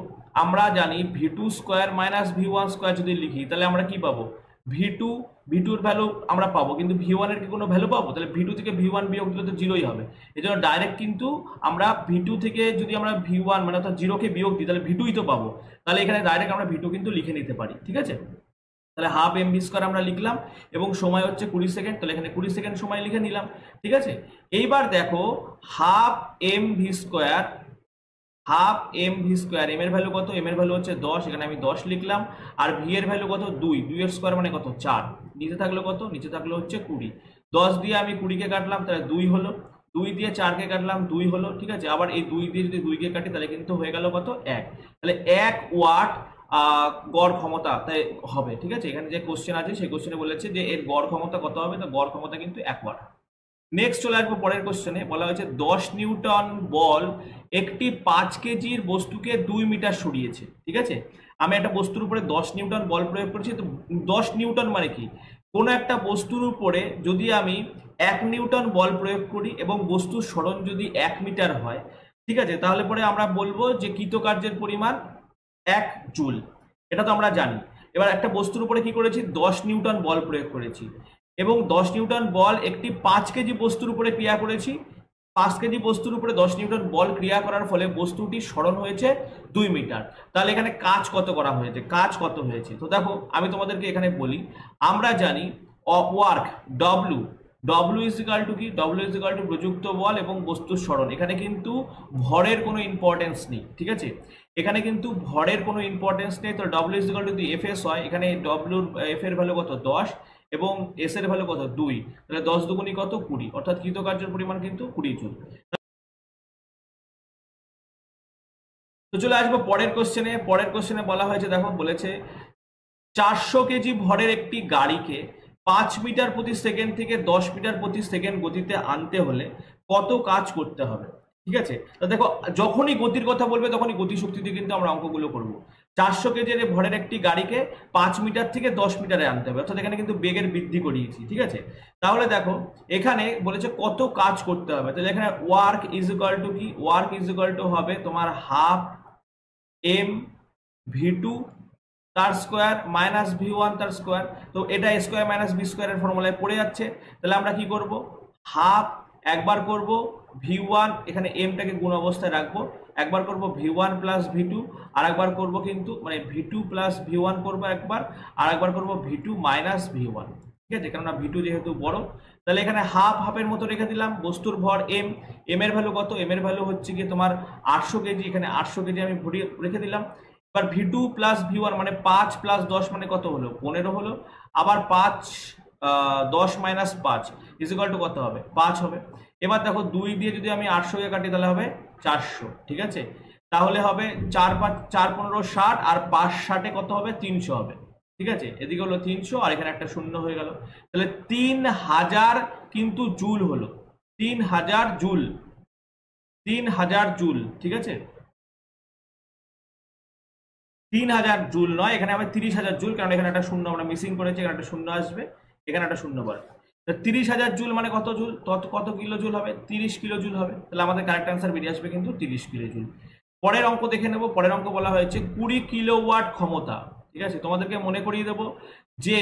আমরা জানি ভি2 স্কোয়ার মাইনাস ভি1 স্কোয়ার যদি লিখি তাহলে আমরা কি পাবো, ভি2 এর ভ্যালু আমরা পাবো, কিন্তু ভি1 এর কি কোনো ভ্যালু পাবো? তাহলে ভি2 থেকে ভি1 বিয়োগ দিলে তো 0ই হবে। এই জন্য ডাইরেক্ট কিন্তু আমরা ভি2 থেকে যদি আমরা ভি1 মানে অর্থাৎ 0কে বিয়োগ দিই তাহলে ভি2ই তো পাবো। তাহলে এখানে ডাইরেক্ট আমরা ভি2 কিন্তু লিখে নিতে পারি, ঠিক আছে। তাহলে হাফ এম ভি স্কোয়ার আমরা লিখলাম এবং সময় হচ্ছে 20 সেকেন্ড, তাহলে এখানে 20 সেকেন্ড সময় লিখে নিলাম, ঠিক আছে। এইবার দেখো half M V square M এর ভ্যালু কত, এম এর ভ্যালু হচ্ছে 10, এখানে আমি 10 লিখলাম, আর ভি এর ভ্যালু কত 2 এর স্কোয়ার মানে কত 4, নিচে থাকলো কত, নিচে থাকলো হচ্ছে 20। 10 দিয়ে আমি 20কে কাটলাম তাহলে 2 হলো, 2 দিয়ে 4কে কাটলাম 2 হলো, ঠিক আছে। আবার এই 2 দিয়ে যদি 2কে কাটি তাহলে কিন্তু হয়ে গেল কত 1, তাহলে 1 ওয়াট গড় ক্ষমতা তাই হবে, ঠিক আছে। এখানে যে কোশ্চেন আছে সেই কোশ্চেনে বলেছে যে এর গড় ক্ষমতা কত হবে, তো গড় ক্ষমতা কিন্তু 1 ওয়াট। নেক্সট চলে আসবো পরের কোশ্চেনে, বলা হয়েছে 10 নিউটন বল একটি 5 কেজির বস্তুকে 2 মিটার সরিয়েছে, ঠিক আছে। আমি একটা বস্তুর উপরে 10 নিউটন বল প্রয়োগ করেছি, তো 10 নিউটন মানে কি, কোনো একটা বস্তুর উপরে যদি আমি 1 নিউটন বল প্রয়োগ করি এবং বস্তুর সরণ যদি 1 মিটার হয়, ঠিক আছে, তাহলে পরে আমরা বলবো যে কৃতকার্যের পরিমাণ 1 জুল, এটা তো আমরা জানি। এবার একটা বস্তুর উপরে কি করেছি 10 নিউটন বল প্রয়োগ করেছি এবং 10 নিউটন বল একটি 5 কেজি বস্তুর উপরে ক্রিয়া করেছি, 5 কেজি বস্তুর উপরে 10 নিউটন বল ক্রিয়া করার ফলে বস্তুটি সরণ হয়েছে 2 মিটার। তাহলে এখানে কাজ কত করা হয়েছে, কাজ কত হয়েছে। তো দেখো আমি তোমাদেরকে এখানে বলি, আমরা জানি work W is equal to কি, ডব্লিউ ইজ ইকুয়াল টু প্রযুক্ত বল এবং বস্তুর সরণ। এখানে কিন্তু ভরের কোনো ইম্পর্টেন্স নেই, ঠিক আছে, এখানে কিন্তু ভরের কোনো ইম্পর্টেন্স নেই। তো ডব্লিউ ইজ ইকুয়াল টু যদি এফ এস হয়, এখানে ডব্লিউর এফ এর ভ্যালু কত 10 এবং এস এর ভ্যালু কত 2, তাহলে 10 দুগুণী কত 20, অর্থাৎ কৃতকার্যের পরিমাণ কিন্তু 20 জুল। তো চলে আসবো পরের কোশ্চেনে। পরের কোশ্চেনে বলা হয়েছে, দেখো বলেছে 400 কেজি ভরের একটি গাড়িকে 5 মিটার প্রতি সেকেন্ড থেকে 10 মিটার প্রতি সেকেন্ড গতিতে আনতে হলে কত কাজ করতে হবে, ঠিক আছে। তো দেখো যখনই গতির কথা বলবে তখনই গতিশক্তি দিয়ে কিন্তু আমরা অঙ্কগুলো করব। 400 কেজির ভরের একটি গাড়িকে 5 মিটার থেকে 10 মিটারে আনতে হবে, অর্থাৎ এখানে কিন্তু বেগের বৃদ্ধি করিয়েছি, ঠিক আছে। তাহলে দেখো এখানে বলেছে কত কাজ করতে হবে, তাহলে এখানে ওয়ার্ক ইজ ইকুয়াল টু কি, ওয়ার্ক ইজ ইকুয়াল টু হবে তোমার হাফ এম ভি2 তার স্কোয়ার মাইনাস ভি1 তার স্কোয়ার। তো এটা স্কোয়ার মাইনাস বি স্কোয়ারের ফর্মুলায় পড়ে যাচ্ছে, তাহলে আমরা কি করব, হাফ একবার করব ভি1, এখানে এমটাকে গুণ অবস্থায় রাখবো, একবার করব ভি1 প্লাস ভি2, আর একবার করব কিন্তু মানে ভি2 প্লাস ভি1 করবো একবার, আর একবার করব ভি2 মাইনাস ভি1, ঠিক আছে, কেননা ভি2 যেহেতু বড়। তাহলে এখানে হাফ হাফের মতো রেখে দিলাম, বস্তুর ভর এম, এম এর ভ্যালু কত, এম এর ভ্যালু হচ্ছে কি তোমার 800 কেজি, এখানে 800 কেজি আমি ভরিয়ে রেখে দিলাম। এবার ভি2 প্লাস ভি1 মানে 5 প্লাস 10 মানে কত হলো, 15 হলো, আবার 5 10 মাইনাস 5 ইজ ইকুয়াল টু কত হবে, 5 হবে। এবার দেখো 2 দিয়ে যদি আমি 800 কে কাটি তাহলে হবে 400, ঠিক আছে, তাহলে হবে 4 4 15 60, আর 5 60 কত হবে, 300 হবে, ঠিক আছে, এদিকে হলো 300 আর এখানে একটা শূন্য হয়ে গেল, তাহলে 3000 কিন্তু জুল হলো, 3000 জুল, 3000 জুল, ঠিক আছে, 3000 জুল নয়, এখানে আবার 30,000 জুল, কারণ এখানে একটা শূন্য আমরা মিসিং করেছি, এখানে একটা শূন্য আসবে, এখানে একটা শূন্য বসবে। 30,000 জুল মানে কত জুল, কত কিলো জুল হবে, 30 কিলো জুল হবে, তাহলে আমাদের কারেক্ট অ্যান্সার বেরিয়ে আসবে কিন্তু 30 কিলো জুল। পরের অঙ্ক দেখে নেব, পরের অঙ্ক বলা হয়েছে 20 কিলোওয়াট ক্ষমতা, ঠিক আছে, তোমাদেরকে মনে করিয়ে দেবো যে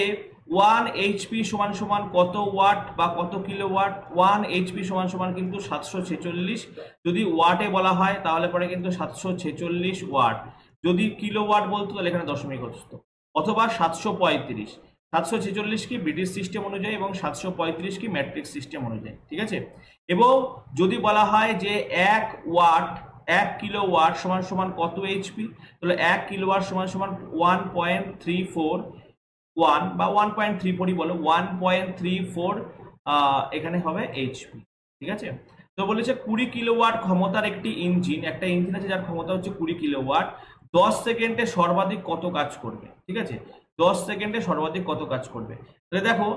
1 এইচপি সমান সমান কত ওয়াট বা কত কিলোওয়াট, 1 এইচপি সমান সমান কিন্তু 746, যদি ওয়াটে বলা হয় তাহলে পরে কিন্তু 746 ওয়াট, যদি কিলোওয়াট বলতো তাহলে এখানে দশমিক হতো, অথবা 735, 746 কি ব্রিটিশ সিস্টেম অনুযায়ী এবং 735 কি ম্যাট্রিক্স সিস্টেম অনুযায়ী, ঠিক আছে। এবং যদি বলা হয় যে 1 ওয়াট 1 কিলোওয়াট সমান সমান কত এইচপি, তাহলে 1 কিলোওয়াট সমান সমান 1.341 বা 1.34 বলো, 1.34 এখানে হবে এইচপি, ঠিক আছে। তো বলেছে 20 কিলোওয়াট ক্ষমতার একটি ইঞ্জিন, একটা ইঞ্জিন আছে যার ক্ষমতা হচ্ছে 20 কিলোওয়াট, 10 সেকেন্ডে সর্বাধিক কত কাজ করবে, ঠিক আছে, 10 সেকেন্ডে সর্বাধিক কত কাজ করবে। তাহলে দেখো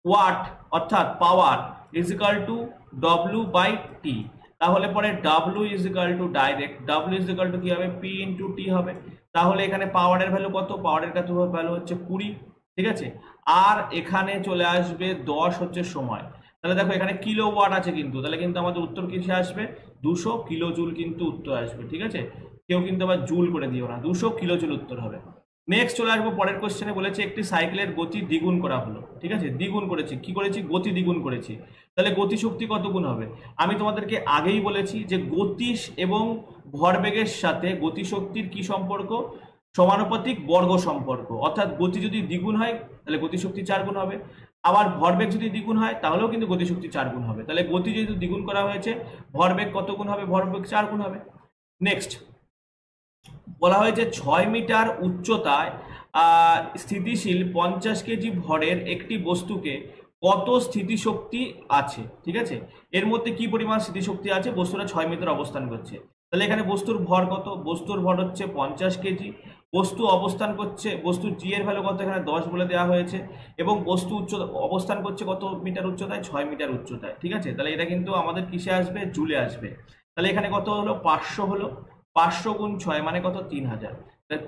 ওয়াট অর্থাৎ power is equal to W by T, তাহলে পরে W is equal to direct W is equal to কি হবে, পি ইন্টু টি হবে, তাহলে এখানে পাওয়ারের ভ্যালু কত, পাওয়ারের ভ্যালু হচ্ছে 20, ঠিক আছে, আর এখানে চলে আসবে 10 হচ্ছে সময়, তাহলে দেখো এখানে কিলোওয়াট আছে কিন্তু, তাহলে কিন্তু আমাদের উত্তর কিসে আসবে, 200 কিলো জুল কিন্তু উত্তর আসবে, ঠিক আছে, কেউ কিন্তু আবার জুল করে দিও না, 200 কিলো জুল উত্তর হবে। নেক্সট চলে আসবো পরের কোশ্চেনে, বলেছে একটি সাইকেলের গতি দ্বিগুণ করা হলো, ঠিক আছে, দ্বিগুণ করেছি, কি করেছি, গতি দ্বিগুণ করেছি, তাহলে গতিশক্তি কত গুণ হবে, আমি তোমাদেরকে আগেই বলেছি যে গতি এবং ভরবেগের সাথে গতিশক্তির কি সম্পর্ক, সমানুপাতিক বর্গ সম্পর্ক, অর্থাৎ গতি যদি দ্বিগুণ হয় তাহলে গতিশক্তি 4 গুণ হবে, আবার ভরবেগ যদি দ্বিগুণ হয় তাহলেও কিন্তু গতিশক্তি 4 গুণ হবে, তাহলে গতি যেহেতু দ্বিগুণ করা হয়েছে ভরবেগ কত গুণ হবে, ভরবেগ 4 গুণ হবে। নেক্সট বলা হয়েছে 6 মিটার উচ্চতায় স্থিতিশীল 50 কেজি ভরের একটি বস্তুকে কত স্থিতিশক্তি আছে, ঠিক আছে, এর মধ্যে কি পরিমাণ স্থিতিশক্তি আছে, বস্তুটা 6 মিটার অবস্থান করছে, তাহলে এখানে বস্তুর ভর কত, বস্তুর ভর হচ্ছে 50 কেজি, বস্তু অবস্থান করছে, বস্তুর জি এর ভ্যালু কত, এখানে 10 বলে দেওয়া হয়েছে, এবং বস্তু অবস্থান করছে কত মিটার উচ্চতায়, 6 মিটার উচ্চতায়, ঠিক আছে, তাহলে এটা কিন্তু আমাদের কিসে আসবে, জুলে আসবে, তাহলে এখানে কত হলো, 500 হলো, 500 গুণ 6 মানে কত, 3000,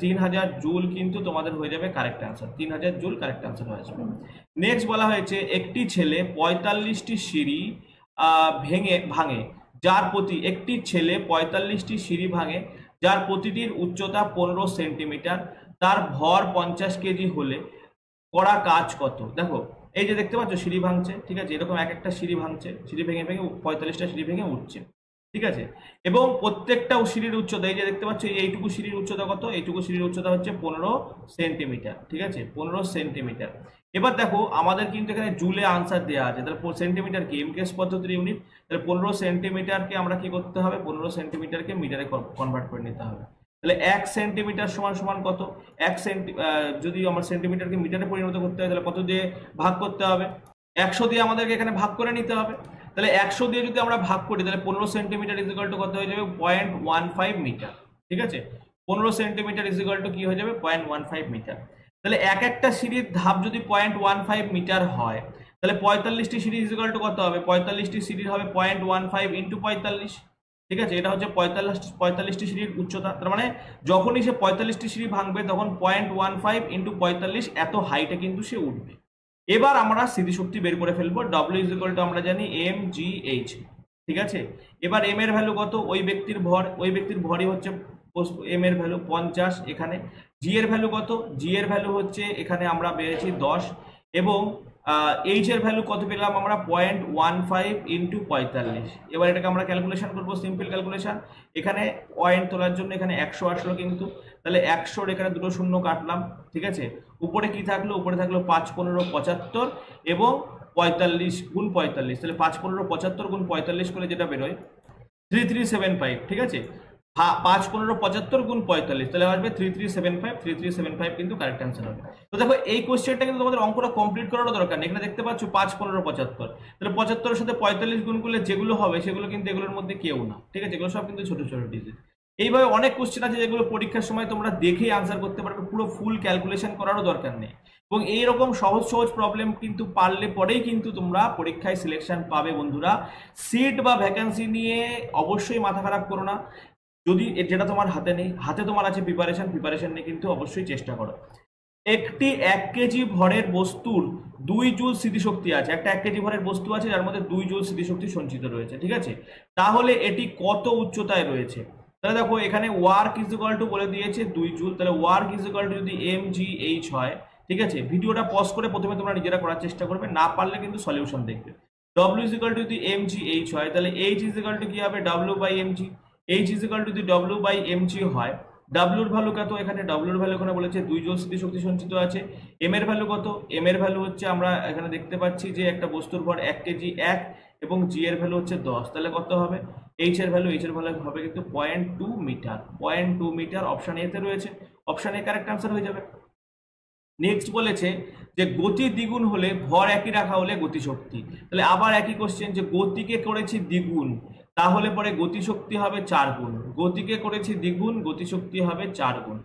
3000 জুল কিন্তু তোমাদের হয়ে যাবে correct answer, 3000 joule correct answer হয়ে আসবে। নেক্সট বলা হয়েছে একটি ছেলে 45টি সিঁড়ি ভাঙে, যার প্রতি একটি ছেলে 45টি সিঁড়ি ভাঙে যার প্রতিটির উচ্চতা 15 সেন্টিমিটার, তার ভর 50 কেজি হলে করা কাজ কত। দেখো এই যে দেখতে পাচ্ছ সিঁড়ি ভাঙছে, ঠিক আছে, এরকম এক একটা সিঁড়ি ভাঙছে, সিঁড়ি ভেঙে ভেঙে 45টা সিঁড়ি ভেঙে উঠছে, ঠিক আছে, এবং প্রত্যেকটা সিঁড়ির উচ্চতা এই যে দেখতে পাচ্ছ এইটুকু সিঁড়ির উচ্চতা কত, এইটুকু সিঁড়ির উচ্চতা হচ্ছে 15 সেন্টিমিটার, ঠিক আছে, 15 সেন্টিমিটার। এবার দেখো আমাদের কিন্তু এখানে জুলে আনসার দেওয়া আছে, তাহলে সেন্টিমিটার কি এমকেএস পদ্ধতির ইউনিট, তাহলে 15 সেন্টিমিটারকে আমরা কি করতে হবে, 15 সেন্টিমিটারকে মিটারে কনভার্ট করে নিতে হবে, তাহলে 1 সেন্টিমিটার সমান সমান কত, 1 যদি আমার সেন্টিমিটারকে মিটারে পরিণত করতে হয় তাহলে কত দিয়ে ভাগ করতে হবে, 100 দিয়ে আমাদেরকে এখানে ভাগ করে নিতে হবে, তাহলে 100 দিয়ে যদি আমরা ভাগ করি তাহলে 15 সেন্টিমিটার ইজ ইকুয়াল টু কত হয়ে যাবে, 0.15 মিটার, ঠিক আছে, 15 সেন্টিমিটার ইজ ইকুয়াল টু কি হয়ে যাবে, 0.15 মিটার। তাহলে এক একটা সিঁড়ির ধাপ যদি 0.15 মিটার হয় তাহলে 45টি সিঁড়ি ইজ ইকুয়াল টু কত হবে, 45টি সিঁড়ি হবে 0.15 ইন্টু 45, ঠিক আছে, এটা হচ্ছে 45টি সিঁড়ির উচ্চতা। তার মানে যখনই সে 45টি সিঁড়ি ভাঙবে তখন 0.15 ইন্টু 45 এত হাইটে কিন্তু সে উঠবে। এবার আমরা স্থিতিশক্তি বের করে ফেলবো। ডব্লিউ ইজ ইকুয়াল টু আমরা জানি এম জি এইচ। ঠিক আছে, এবার এম এর ভ্যালু কত, ওই ব্যক্তির ভরই হচ্ছে এম এর ভ্যালু 50 এখানে। জি এর ভ্যালু কত, জি এর ভ্যালু হচ্ছে এখানে আমরা পেয়েছি 10 এবং এইচ এর ভ্যালু কত পেলাম আমরা 0.15 ইন্টু 45। এবার এটাকে আমরা ক্যালকুলেশন করবো, সিম্পল ক্যালকুলেশন। এখানে পয়েন্ট তোলার জন্য এখানে 100 আসলো কিন্তু, তাহলে 100 এখানে দুটো শূন্য কাটলাম। ঠিক আছে, উপরে কি থাকলো, উপরে থাকলো 5 15 75 এবং 45 গুণ 45, তাহলে 5 15 75 গুণ 45 করে যেটা বেরোয় 3375। ঠিক আছে, 5 15 75 গুণ 45, তাহলে আসবে 3375। 3375 কিন্তু কারেক্ট অ্যান্সার হবে। তো দেখো এই কোশ্চেনটা কিন্তু তোমাদের অঙ্কটা কমপ্লিট করারও দরকার নেই। এখানে দেখতে পাচ্ছ 5 15 75, তাহলে 75 এর সাথে 45 গুণ করলে যেগুলো হবে সেগুলো কিন্তু এগুলোর মধ্যে কেউ না। ঠিক আছে, এগুলো সব কিন্তু ছোট ছোট ডিজিট। এইভাবে অনেক কোশ্চেন আছে যেগুলো পরীক্ষার সময় তোমরা দেখেই আনসার করতে পারবে, পুরো ফুল ক্যালকুলেশন করারও দরকার নেই। এবং এইরকম সহজ সহজ প্রবলেম কিন্তু পারলে পরেই কিন্তু তোমরা পরীক্ষায় সিলেকশন পাবে বন্ধুরা। সিট বা ভ্যাকেন্সি নিয়ে অবশ্যই মাথা খারাপ করো না। যদি যেটা তোমার হাতে নেই, হাতে তোমার আছে প্রিপারেশন নিয়ে কিন্তু অবশ্যই চেষ্টা করো। একটি 1 কেজি ভরের বস্তুর 2 জুল স্মৃতিশক্তি আছে। একটা 1 কেজি ভরের বস্তু আছে যার মধ্যে 2 জুল স্মৃতিশক্তি সঞ্চিত রয়েছে। ঠিক আছে, তাহলে এটি কত উচ্চতায় রয়েছে? তাহলে দেখো এখানে ওয়ার্ক ইজ ইকুয়াল টু বলে দিয়েছে 2 জুল, তাহলে ওয়ার্ক ইজ ইকুয়াল টু যদি এম জি এইচ হয়। ঠিক আছে, ভিডিওটা পজ করে প্রথমে তোমরা নিজেরা করার চেষ্টা করবে, না পারলে কিন্তু সলিউশন দেখবে। ডব্লিউ ইজ ইকুয়াল টু যদি এম জি এইচ হয়, তাহলে এইচ ইজ ইকুয়াল টু কি হবে, W by M G. H is equal to যদি ডব্লিউ বাই এম জি হয়, ডাব্লিউর ভ্যালু কত, এখানে ডাব্লিউর ভ্যালু এখানে বলেছে 2 জুল স্মৃতিশক্তি সঞ্চিত আছে। এম এর ভ্যালু কত, এম এর ভ্যালু হচ্ছে আমরা এখানে দেখতে পাচ্ছি যে একটা বস্তুর ভর 1 কেজি 1 এবং জি এর ভ্যালু হচ্ছে 10, তাহলে কত হবে, এইচ এর ভ্যালু হবে কিন্তু 0.2 মিটার। 0.2 মিটার অপশন এ তে রয়েছে, অপশন এ কারেক্ট আনসার হয়ে যাবে। নেক্সট বলেছে যে গতি দ্বিগুণ হলে ভর একই রাখা হলে গতিশক্তি। তাহলে আবার একই কোশ্চেন, যে গতিকে করেছি দ্বিগুণ তাহলে পরে গতিশক্তি হবে 4 গুণ। গতিকে করেছি দ্বিগুণ, গতিশক্তি হবে 4 গুণ।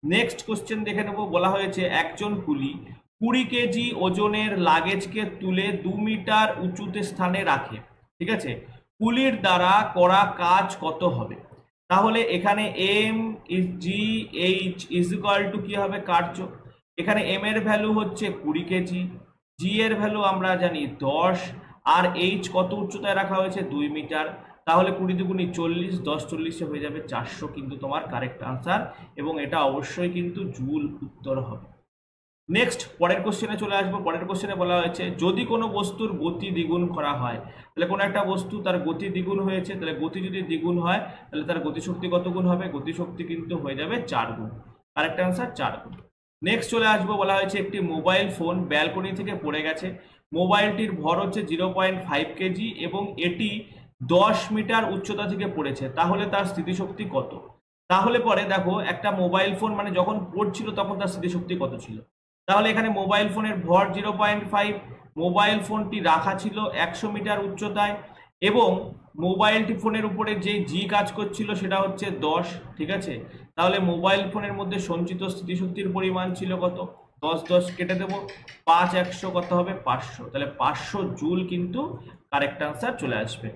নেক্সট কোশ্চেন দেখে নেব, বলা হয়েছে একজন কুলি 20 কেজি ওজনের লাগেজকে তুলে 2 মিটার উঁচুতে স্থানে রাখে। ঠিক আছে, কুলির দ্বারা করা কাজ কত হবে? তাহলে এখানে M is G H is equal to কি হবে, কার্য। এখানে এম এর ভ্যালু হচ্ছে 20 কেজি, জি এর ভ্যালু আমরা জানি 10, আর এইচ কত উচ্চতায় রাখা হয়েছে 2 মিটার। তাহলে 20 দুগুণি 40, 10 40 হয়ে যাবে 400 কিন্তু তোমার কারেক্ট আনসার, এবং এটা অবশ্যই কিন্তু জুল উত্তর হবে। নেক্সট পরের কোশ্চেনে চলে আসবো। পরের কোশ্চেনে বলা হয়েছে যদি কোনো বস্তুর গতি দ্বিগুণ করা হয়, তাহলে কোনো একটা বস্তু তার গতি দ্বিগুণ হয়েছে, তাহলে গতি যদি দ্বিগুণ হয় তাহলে তার গতিশক্তি কত গুণ হবে? গতিশক্তি কিন্তু হয়ে যাবে 4 গুণ। কারেক্ট আনসার 4 গুণ। নেক্সট চলে আসবো, বলা হয়েছে একটি মোবাইল ফোন ব্যালকনি থেকে পড়ে গেছে। মোবাইলটির ভর হচ্ছে 0.5 কেজি এবং এটি 10 মিটার উচ্চতা থেকে পড়েছে, তাহলে তার স্থিতিশক্তি কত? তাহলে পরে দেখো একটা মোবাইল ফোন মানে যখন পড়ছিল তখন তার স্থিতিশক্তি কত ছিল? তাহলে এখানে মোবাইল ফোনের ভর 0.5, মোবাইল ফোনটি রাখা ছিল 100 মিটার উচ্চতায় এবং মোবাইলটি ফোনের উপরে যে জি কাজ করছিল সেটা হচ্ছে 10। ঠিক আছে, তাহলে মোবাইল ফোনের মধ্যে সঞ্চিত স্থিতিশক্তির পরিমাণ ছিল কত? 10 10 কেটে দেবো, 5 100 কত হবে? 500। তাহলে 500 জুল কিন্তু কারেক্ট আনসার চলে আসবে।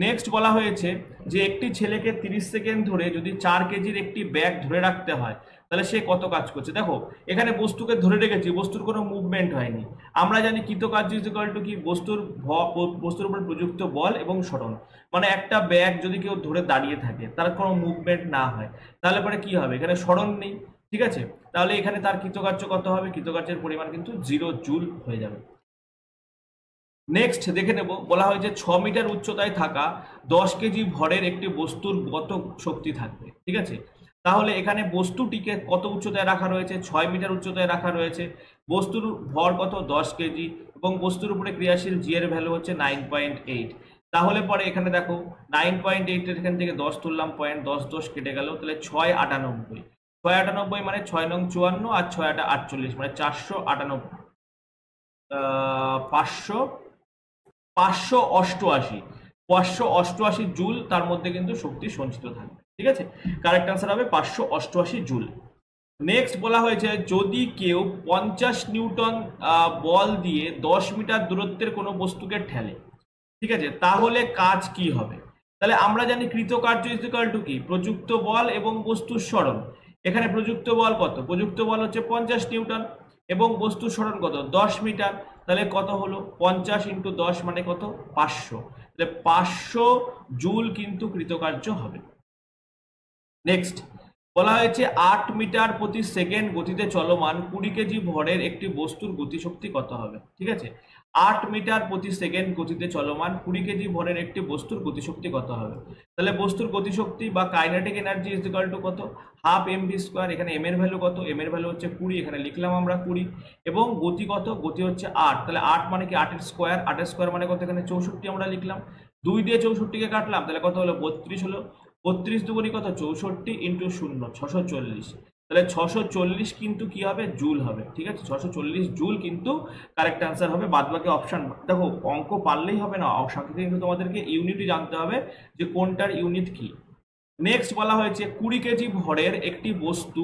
নেক্সট বলা হয়েছে যে একটি ছেলেকে 30 সেকেন্ড ধরে যদি 4 কেজির একটি ব্যাগ ধরে রাখতে হয় তাহলে সে কত কাজ করছে? দেখো এখানে বস্তুকে ধরে রেখেছি, বস্তুর কোনো মুভমেন্ট হয়নি। আমরা জানি কৃতকার্য ইজ ইকুয়াল টু কি, বস্তুর উপর প্রযুক্ত বল এবং সরণ। মানে একটা ব্যাগ যদি কেউ ধরে দাঁড়িয়ে থাকে, তার কোনো মুভমেন্ট না হয়, তাহলে পরে কি হবে? এখানে সরণ নেই। ঠিক আছে, তাহলে এখানে তার কৃতকার্য কত হবে? কৃতকার্যের পরিমাণ কিন্তু 0 জুল হয়ে যাবে। নেক্সট দেখে নেব, বলা হয়েছে 6 মিটার উচ্চতায় থাকা 10 কেজি ভরের একটি বস্তুর কত শক্তি থাকবে। ঠিক আছে, তাহলে এখানে বস্তুটিকে কত উচ্চতায় রাখা রয়েছে? 6 মিটার উচ্চতায় রাখা রয়েছে। বস্তুর ভর কত? 10 কেজি এবং বস্তুর উপরে ক্রিয়াশীল জি এর ভ্যালু হচ্ছে 9.8। তাহলে পরে এখানে দেখো 9.8 এর এখান থেকে 10 তুললাম, 10 10 কেটে গেল, তাহলে 6 98। 6 98 মানে 6 নং 54 আর 6 8 48 মানে 498, 588 জুল তার মধ্যে কিন্তু শক্তি সঞ্চিত থাকবে। ঠিক আছে, কারেক্ট আনসার হবে 588 জুল। নেক্সট বলা হয়েছে যদি কেউ 50 নিউটন বল দিয়ে 10 মিটার দূরত্বের কোনো বস্তুকে ঠেলে, ঠিক আছে, তাহলে কাজ কি হবে? তাহলে আমরা জানি কৃতকার্য ইজ ইকুয়াল টু কি, প্রযুক্ত বল এবং বস্তুর সরণ। এখানে প্রযুক্ত বল কত, প্রযুক্ত বল হচ্ছে 50 নিউটন এবং বস্তুর সরণ কত 10 মিটার। তাহলে কত হলো 50 ইন্টু 10 মানে কত 500। তাহলে 500 জুল কিন্তু কৃতকার্য হবে। নেক্সট বলা হয়েছে 8 মিটার প্রতি সেকেন্ড গতিতে চলমান 20 কেজি ভরের একটি বস্তুর গতিশক্তি কত হবে। ঠিক আছে, 8 মিটার প্রতি সেকেন্ড গতিতে চলমান 20 কেজি ভরের একটি বস্তুর গতিশক্তি কত হবে। তাহলে বস্তুর গতিশক্তি বা kinetic energy is equal to কত, হাফ mv স্কোয়ার। এখানে m এর ভ্যালু কত, m এর ভ্যালু হচ্ছে 20, এখানে লিখলাম আমরা 20। এবং গতি কত, গতি হচ্ছে 8। তাহলে 8 মানে কি 8 এর স্কোয়ার, 8 এর স্কোয়ার মানে কত, এখানে 64 আমরা লিখলাম। 2 দিয়ে 64কে কাটলাম, তাহলে কত হলো 32 হলো। 32 দুগুণি কত 64 ইন্টু 0 640। তাহলে 640 কিন্তু কি হবে, জুল হবে। ঠিক আছে, 640 জুল কিন্তু কারেক্ট অ্যান্সার হবে। বাদ বাকি অপশন দেখো, অঙ্ক পারলেই হবে না, সাথে কিন্তু তোমাদেরকে ইউনিটই জানতে হবে যে কোনটার ইউনিট কি। নেক্সট বলা হয়েছে 20 কেজি ভরের একটি বস্তু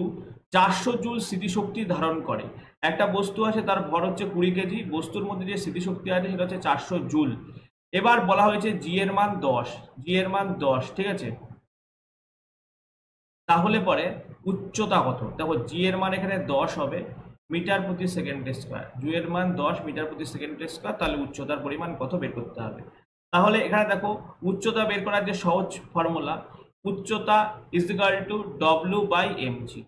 400 জুল স্মৃতিশক্তি ধারণ করে। একটা বস্তু আছে, তার ভর হচ্ছে 20 কেজি, বস্তুর মধ্যে যে স্মৃতিশক্তি আছে সেটা হচ্ছে 400 জুল। এবার বলা হয়েছে জি এর মান 10, জি এর মান 10। ঠিক আছে, তাহলে পরে উচ্চতা কত, দেখো জি এর মান এখানে 10 হবে মিটার প্রতি সেকেন্ড স্কোয়ার, জি এর মান 10 মিটার প্রতি সেকেন্ড স্কোয়ার, তাহলে উচ্চতার পরিমাণ কত বের করতে হবে। তাহলে এখানে দেখো উচ্চতা বের করার যে সহজ ফর্মুলা, উচ্চতা is equal to W by M G.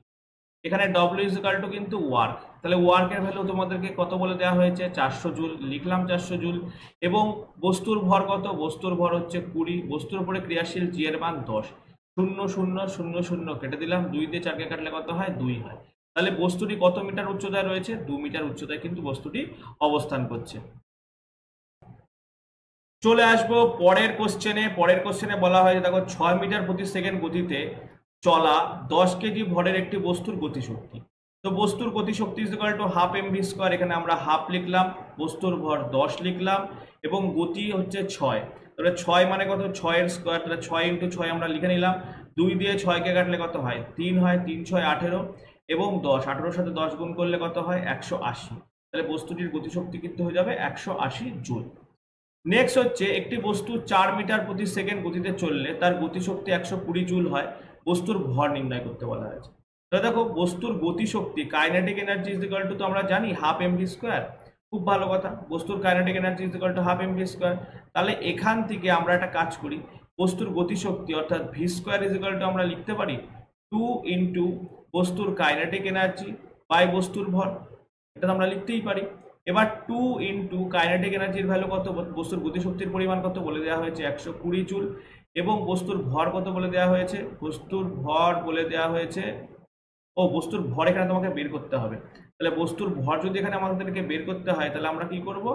এখানে ডব্লিউ ইজ ইকুয়াল টু কিন্তু ওয়ার্ক, তাহলে ওয়ার্কের ভ্যালু তোমাদেরকে কত বলে দেওয়া হয়েছে 400 জুল, লিখলাম 400 জুল। এবং বস্তুর ভর কত, বস্তুর ভর হচ্ছে 20, বস্তুর উপরে ক্রিয়াশীল জি এর মান 10। 0 0 0 0 কেটে দিলাম, 2 দিয়ে 4কে কাটলে কত হয় 2 হয়। তাহলে বস্তুটি কত মিটার উচ্চতায় রয়েছে, 2 মিটার উচ্চতায় কিন্তু বস্তুটি অবস্থান করছে। চলে আসবো পরের কোশ্চেনে। পরের কোশ্চেনে বলা হয়েছে দেখো 6 মিটার প্রতি সেকেন্ড গতিতে চলা 10 কেজি ভরের একটি বস্তুর গতিশক্তি। তো বস্তুর গতিশক্তি is equal to half mv square, এখানে আমরা হাফ লিখলাম, বস্তুর ভর 10 লিখলাম এবং গতি হচ্ছে 6। তাহলে 6 মানে কত 6 এর স্কোয়ার, তাহলে 6 ইন্টু 6 আমরা লিখে নিলাম। 2 দিয়ে 6কে কাটলে কত হয় 3 হয়, 3 6 18 এবং 10, 18 সাথে 10 গুণ করলে কত হয় 180। তাহলে বস্তুটির গতিশক্তি কিন্তু হয়ে যাবে 180 জুল। নেক্সট হচ্ছে একটি বস্তু 4 মিটার প্রতি সেকেন্ড গতিতে চললে তার গতিশক্তি 120 জুল হয়, বস্তুর ভর নির্ণয় করতে বলা হয়েছে। তো দেখো বস্তুর গতিশক্তি kinetic energy is equal two তো আমরা জানি হাফ এমভি স্কোয়ার, খুব ভালো কথা, বস্তুর kinetic energy is equal to half MV square. তাহলে এখান থেকে আমরা একটা কাজ করি, বস্তুর গতিশক্তি অর্থাৎ V square is equal two আমরা লিখতে পারি 2 ইন্টু বস্তুর কাইনেটিক এনার্জি বাই বস্তুর ভর, এটা আমরা লিখতেই পারি। এবার 2 ইন্টু কাইনেটিক এনার্জির ভ্যালু কত, বস্তুর গতিশক্তির পরিমাণ কত বলে দেওয়া হয়েছে 120 জুল এবং বস্তুর ভর কত বলে দেওয়া হয়েছে, বস্তুর ভর বলে দেওয়া হয়েছে, বস্তুর ভর এখানে তোমাকে বের করতে হবে। তাহলে বস্তুর ভর যদি এখানে আমাদেরকে বের করতে হয় তাহলে আমরা কি করব,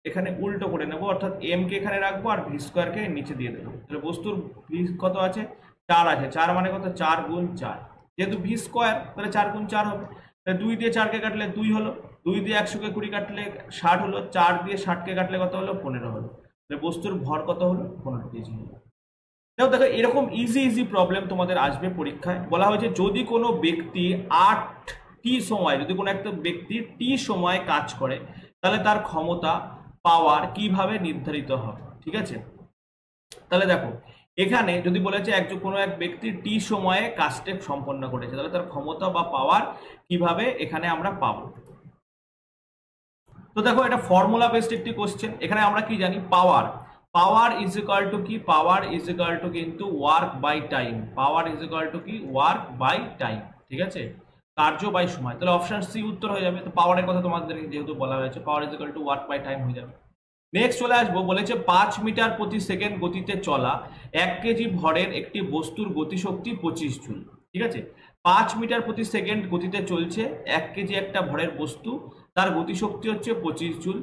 এখানে উল্টো করে নেব, অর্থাৎ এম কে এখানে রাখবো আর ভি স্কোয়ারকে নিচে দিয়ে দেবো। তাহলে বস্তুর ভি কত আছে 4 আছে, 4 মানে কত 4 গুণ 4, যেহেতু ভি স্কোয়ার তাহলে 4 গুণ 4 হবে। তাহলে 2 দিয়ে 4কে কাটলে 2 হলো, 2 দিয়ে 100কে 20 কাটলে 60 হলো, 4 দিয়ে 60কে কাটলে কত হলো 15 হলো। তাহলে বস্তুর ভর কত হলো 15 কেজি হলো। দেখো এরকম ইজি প্রবলেম তোমাদের আসবে পরীক্ষায়। বলা হয়েছে যদি কোনো ব্যক্তি 8টি সময়, যদি কোনো একটা ব্যক্তি টি সময় কাজ করে তাহলে তার ক্ষমতা পাওয়ার কিভাবে নির্ধারিত হবে। ঠিক আছে, তাহলে দেখো এখানে যদি বলেছে কোনো এক ব্যক্তি টি সময়ে কাজটা সম্পন্ন করেছে তাহলে তার ক্ষমতা বা পাওয়ার কিভাবে এখানে আমরা পাবো। তো দেখো এটা ফর্মুলা বেসড একটি কোশ্চেন। এখানে আমরা কি জানি, পাওয়ার ইজ ইকুয়াল টু কি, পাওয়ার ইজ ইকুয়াল টু কিন্তু work by time, power is equal to কি ওয়ার্ক বাই টাইম। ঠিক আছে, কার্য বাই সময়, তাহলে অপশন সি উত্তর হয়ে যাবে। তো পাওয়ারের কথা তোমাদের যেহেতু বলা হয়েছে, power is equal to work by time হয়ে যাবে। নেক্সট চলে আসবো, বলেছে 5 মিটার প্রতি সেকেন্ড গতিতে চলা 1 কেজি ভরের একটি বস্তুর গতিশক্তি 25 জুল। ঠিক আছে, 5 মিটার প্রতি সেকেন্ড গতিতে চলছে 1 কেজি একটা ভরের বস্তু, তার গতিশক্তি হচ্ছে 25 জুল।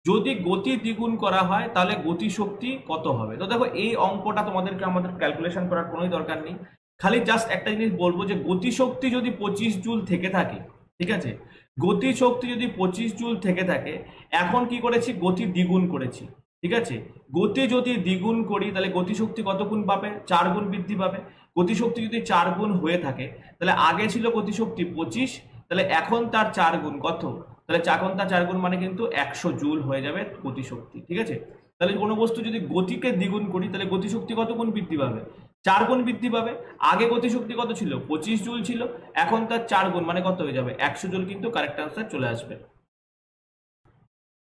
যদি গতি দ্বিগুণ করা হয় তাহলে গতিশক্তি কত হবে। তো দেখো এই অঙ্কটা তোমাদেরকে আমাদের ক্যালকুলেশন করার কোনোই দরকার নেই, খালি জাস্ট একটা জিনিস বলবো যে গতিশক্তি যদি 25 জুল থেকে থাকে, ঠিক আছে, গতিশক্তি যদি 25 জুল থেকে থাকে, এখন কি করেছি গতি দ্বিগুণ করেছি। ঠিক আছে, গতি যদি দ্বিগুণ করি তাহলে গতিশক্তি কত গুণ পাবে, 4 গুণ বৃদ্ধি পাবে। গতিশক্তি যদি 4 গুণ হয়ে থাকে তাহলে আগে ছিল গতিশক্তি 25, তাহলে এখন তার 4 গুণ কত, তাহলে এখন তার 4 গুণ মানে কিন্তু 100 জুল হয়ে যাবে গতিশক্তি। ঠিক আছে, তাহলে কোনো বস্তু যদি গতিকে দ্বিগুণ করি তাহলে গতিশক্তি কত গুণ বৃদ্ধি পাবে? 4 গুণ বৃদ্ধি পাবে। আগে গতিশক্তি কত ছিল? 25 জুল ছিল, এখন তার 4 গুণ, মানে কত হয়ে যাবে? 100 জুল কিন্তু কারেক্ট আনসার চলে আসবে।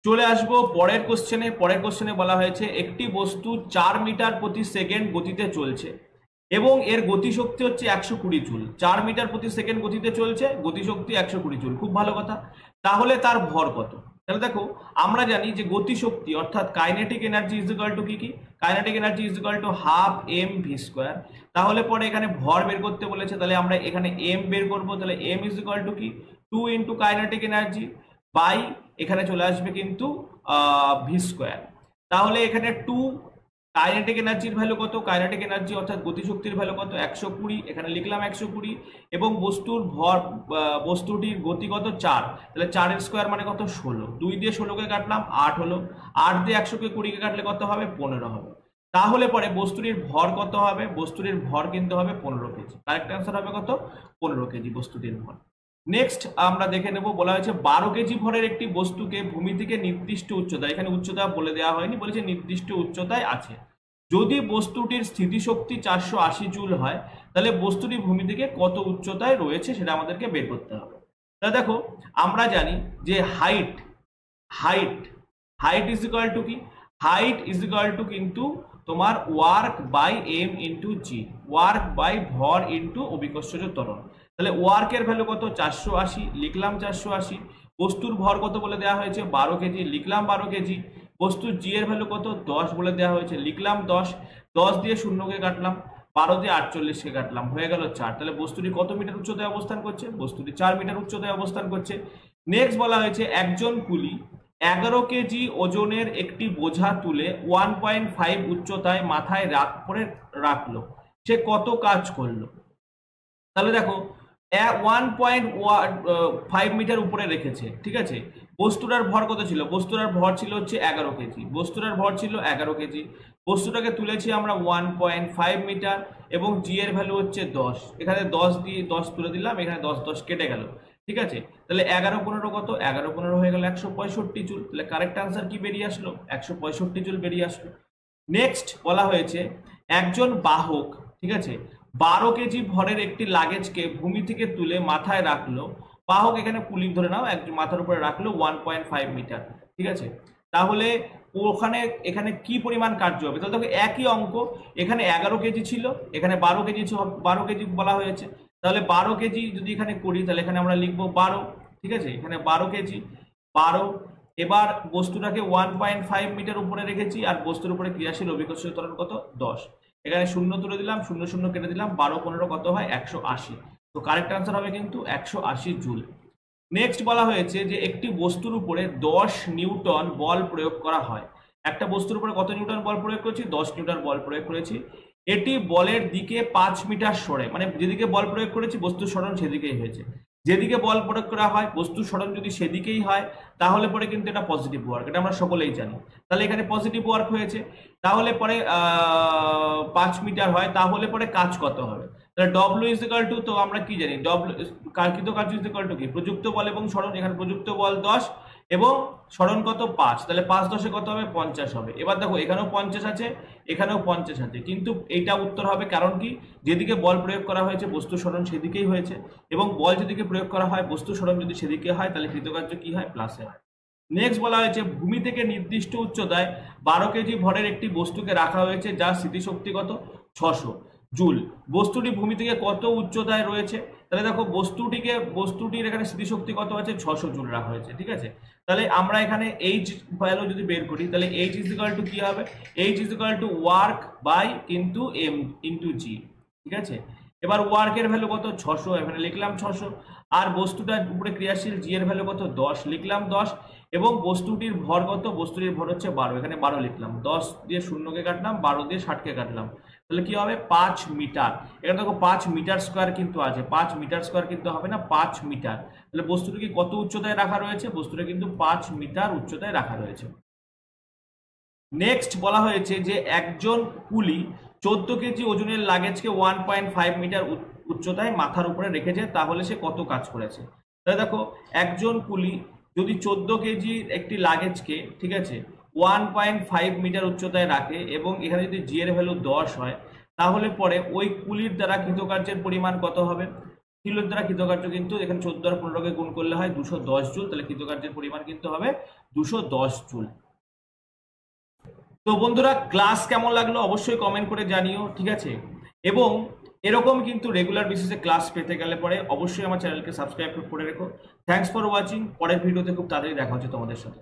চলে আসবো পরের কোশ্চেনে। পরের কোশ্চেনে বলা হয়েছে একটি বস্তু 4 মিটার প্রতি সেকেন্ড গতিতে চলছে এবং এর গতিশক্তি হচ্ছে 120 জুল। 4 মিটার প্রতি সেকেন্ড গতিতে চলছে, গতিশক্তি 120 জুল, খুব ভালো কথা। তাহলে তার ভর কত? তাহলে দেখো, আমরা জানি যে গতিশক্তি অর্থাৎ kinetic energy is equal to কি? Kinetic energy is equal to half M V square. তাহলে পরে এখানে ভর বের করতে বলেছে, তাহলে আমরা এখানে এম বের করবো। তাহলে এম ইজ ইকুয়াল টু কি? 2 ইন্টু কাইনেটিক এনার্জি বাই এখানে চলে আসবে কিন্তু ভি স্কোয়ার। তাহলে এখানে 2, কাইনেটিক এনার্জির ভ্যালু কত? কাইনেটিক এনার্জি অর্থাৎ গতিশক্তির ভ্যালু কত? 120। এখানে লিখলাম 120 এবং বস্তুর ভর, বস্তুটির গতি কত? 4। তাহলে 4 এর স্কোয়ার মানে কত? 16। 2 দিয়ে 16কে কাটলাম, 8 হলো। 8 দিয়ে 100কে 20কে কাটলে কত হবে? 15 হবে। তাহলে পরে বস্তুটির ভর কত হবে? বস্তুটির ভর কিন্তু হবে 15 কেজি। কারেক্ট অ্যান্সার হবে কত? 15 কেজি বস্তুটির ভর। নেক্সট আমরা দেখে নেব, বলা হয়েছে 12 কেজি ভরের একটি বস্তুকে ভূমি থেকে নির্দিষ্ট উচ্চতা, এখানে উচ্চতা বলে দেওয়া হয়নি, বলেছে নির্দিষ্ট উচ্চতায় আছে। যদি বস্তুটির স্থিতিশক্তি 480 জুল হয় তাহলে বস্তুটি ভূমি থেকে কত উচ্চতায় রয়েছে সেটা আমাদেরকে বের করতে হবে। তাহলে দেখো, আমরা জানি যে height height is equal to কি? হাইট ইজ ইকুয়াল টু কিন্তু তোমার work by M into G, work by ভর ইন্টু অভিকর্ষজ ত্বরণ। তাহলে ওয়ার্কের ভ্যালু কত? 480, লিখলাম 480। বস্তুর ভর কত বলে দেওয়া হয়েছে? 12 কেজি, লিখলাম 12 কেজি। বস্তুর জি এর ভ্যালু কত? 10 বলে দেওয়া হয়েছে, লিখলাম 10। 10 দিয়ে 0কে কাটলাম, 12 দিয়ে 48কে কাটলাম, হয়ে গেল 4। তাহলে বস্তুটি কত মিটার উচ্চতায় অবস্থান করছে? বস্তুটি 4 মিটার উচ্চতায় অবস্থান করছে। নেক্সট বলা হয়েছে একজন কুলি 11 কেজি ওজনের একটি বোঝা তুলে 1.5 উচ্চতায় মাথায় রাখলো, সে কত কাজ করলো? তাহলে দেখো, 1.5 মিটার উপরে রেখেছে, ঠিক আছে। বস্তুটার ভর কত ছিল? বস্তুটার ভর ছিল হচ্ছে 11 কেজি। বস্তুটার ভর ছিল 11 কেজি। বস্তুটাকে তুলেছি আমরা 1.5 মিটার এবং জি এর ভ্যালু হচ্ছে 10। এখানে 10 দিয়ে 10 তুলে দিলাম, এখানে 10 10 কেটে গেল, ঠিক আছে। তাহলে 11 15 কত? 11 15 হয়ে গেল 165 জুল। তাহলে কারেক্ট আনসার কি বেরিয়ে আসলো? 165 জুল বেরিয়ে আসলো। নেক্সট বলা হয়েছে একজন বাহক, ঠিক আছে, 12 কেজি ভরের একটি লাগেজকে ভূমি থেকে তুলে মাথায় রাখলো। বাহক এখানে পুলিং ধরে নাও, একজন মাথার উপরে রাখলো 1.5 মিটার, ঠিক আছে। তাহলে এখানে কি পরিমাণ কার্য হবে? তাহলে দেখো একই অঙ্ক, এখানে 11 কেজি ছিল, এখানে 12 কেজি, 12 কেজি বলা হয়েছে। তাহলে 12 কেজি যদি এখানে করি তাহলে এখানে আমরা লিখবো 12, ঠিক আছে। এখানে 12 কেজি 12। এবার বস্তুটাকে 1.5 মিটার উপরে রেখেছি আর বস্তুর উপরে ক্রিয়াশীল অভিকর্ষীয় ত্বরণ কত? 10। এখানে 0 তুলে দিলাম, 0 0 কেটে দিলাম, 12 15 কত হয়? 180। তো কারেক্ট আনসার হবে কিন্তু 180 জুল। নেক্সট বলা হয়েছে যে একটি বস্তুর উপরে 10 নিউটন বল প্রয়োগ করা হয়। একটা বস্তুর উপরে কত নিউটন বল প্রয়োগ করেছি? 10 নিউটন বল প্রয়োগ করেছি। এটি বলের দিকে 5 মিটার সরে, মানে যেদিকে বল প্রয়োগ করেছি বস্তুর সরণ সেদিকেই হয়েছে। যেদিকে বল প্রয়োগ করা হয় বস্তুর সরণ যদি সেদিকেই হয় তাহলে পরে কিন্তু এটা পজিটিভ ওয়ার্ক, এটা আমরা সকলেই জানি। তাহলে এখানে পজিটিভ ওয়ার্ক হয়েছে, তাহলে পরে 5 মিটার হয়, তাহলে পরে কাজ কত হবে? তাহলে ডব্লিউ ইজ ইকুয়াল টু, তো আমরা কি জানি ডব্লিউ কার্কিত কার্য ইজ ইকুয়াল টু কি? প্রযুক্ত বল এবং সরণ। এখানে প্রযুক্ত বল 10 এবং সরণ কত? 5। তাহলে 5 10 কত হবে? 50 হবে। এবার দেখো এখানেও 50 আছে, এখানেও 50 আছে, কিন্তু এইটা উত্তর হবে, কারণ কি? যেদিকে বল প্রয়োগ করা হয়েছে বস্তু সরণ সেদিকেই হয়েছে এবং বল যেদিকে প্রয়োগ করা হয় বস্তু সরণ যদি সেদিকে হয় তাহলে কৃতকার্য কি হয়? প্লাসে হয়। নেক্সট বলা হয়েছে ভূমি থেকে নির্দিষ্ট উচ্চতায় 12 কেজি ভরের একটি বস্তুকে রাখা হয়েছে যার স্থিতিশক্তি কত? 600 জুল। বস্তুটি ভূমি থেকে কত উচ্চতায় রয়েছে? তাহলে দেখো বস্তুটির এখানে স্থিতিশক্তি কত আছে? 600 জুল রাখা হয়েছে, ঠিক আছে। তাহলে আমরা এখানে এইচ ভ্যালু যদি বের করি তাহলে এইচ ইজ ইকুয়াল টু কি হবে? H is equal to work by কিন্তু এম ইন্টু জি, ঠিক আছে। এবার ওয়ার্কের ভ্যালু কত? 600, এখানে লিখলাম 600। আর বস্তুটার উপরে ক্রিয়াশীল জি এর ভ্যালু কত? 10, লিখলাম 10। এবং বস্তুটির ভর কত? বস্তুটির ভর হচ্ছে 12, এখানে 12 লিখলাম। 10 দিয়ে 0কে কাটলাম, 12 দিয়ে 60কে কাটলাম, তাহলে কি হবে? 5 মিটার। এখানে দেখো 5 মিটার স্কোয়ার কিন্তু আছে, 5 মিটার স্কোয়ার কিন্তু হবে না, 5 মিটার। তাহলে বস্তুটিকে কত উচ্চতায় রাখা রয়েছে? বস্তুটা কিন্তু 5 মিটার উচ্চতায় রাখা রয়েছে। নেক্সট বলা হয়েছে যে একজন কুলি 14 কেজি ওজনের লাগেজকে 1.5 মিটার উচ্চতায় মাথার উপরে রেখেছে, তাহলে সে কত কাজ করেছে? তাহলে দেখো একজন কুলি যদি 14 কেজির একটি লাগেজকে, ঠিক আছে, 1.5 মিটার উচ্চতায় রাখে এবং এখানে যদি জি এর ভ্যালু 10 হয়, তাহলে পরে ওই কুলির দ্বারা কৃতকার্যের পরিমাণ কত হবে? কিলোর দ্বারা কৃতকার্য কিন্তু এখানে 14 আর 15কে গুণ করলে হয় 210 জুল, তাহলে কৃতকার্যের পরিমাণ কিন্তু হবে 210 জুল। তো বন্ধুরা, ক্লাস কেমন লাগলো অবশ্যই কমেন্ট করে জানিও, ঠিক আছে? এবং এরকম কিন্তু রেগুলার বেসিসে ক্লাস পেতে গেলে পরে অবশ্যই আমার চ্যানেলকে সাবস্ক্রাইব করে রেখো। Thanks for watching. পরের ভিডিওতে খুব তাড়াতাড়ি দেখা হচ্ছে তোমাদের সাথে।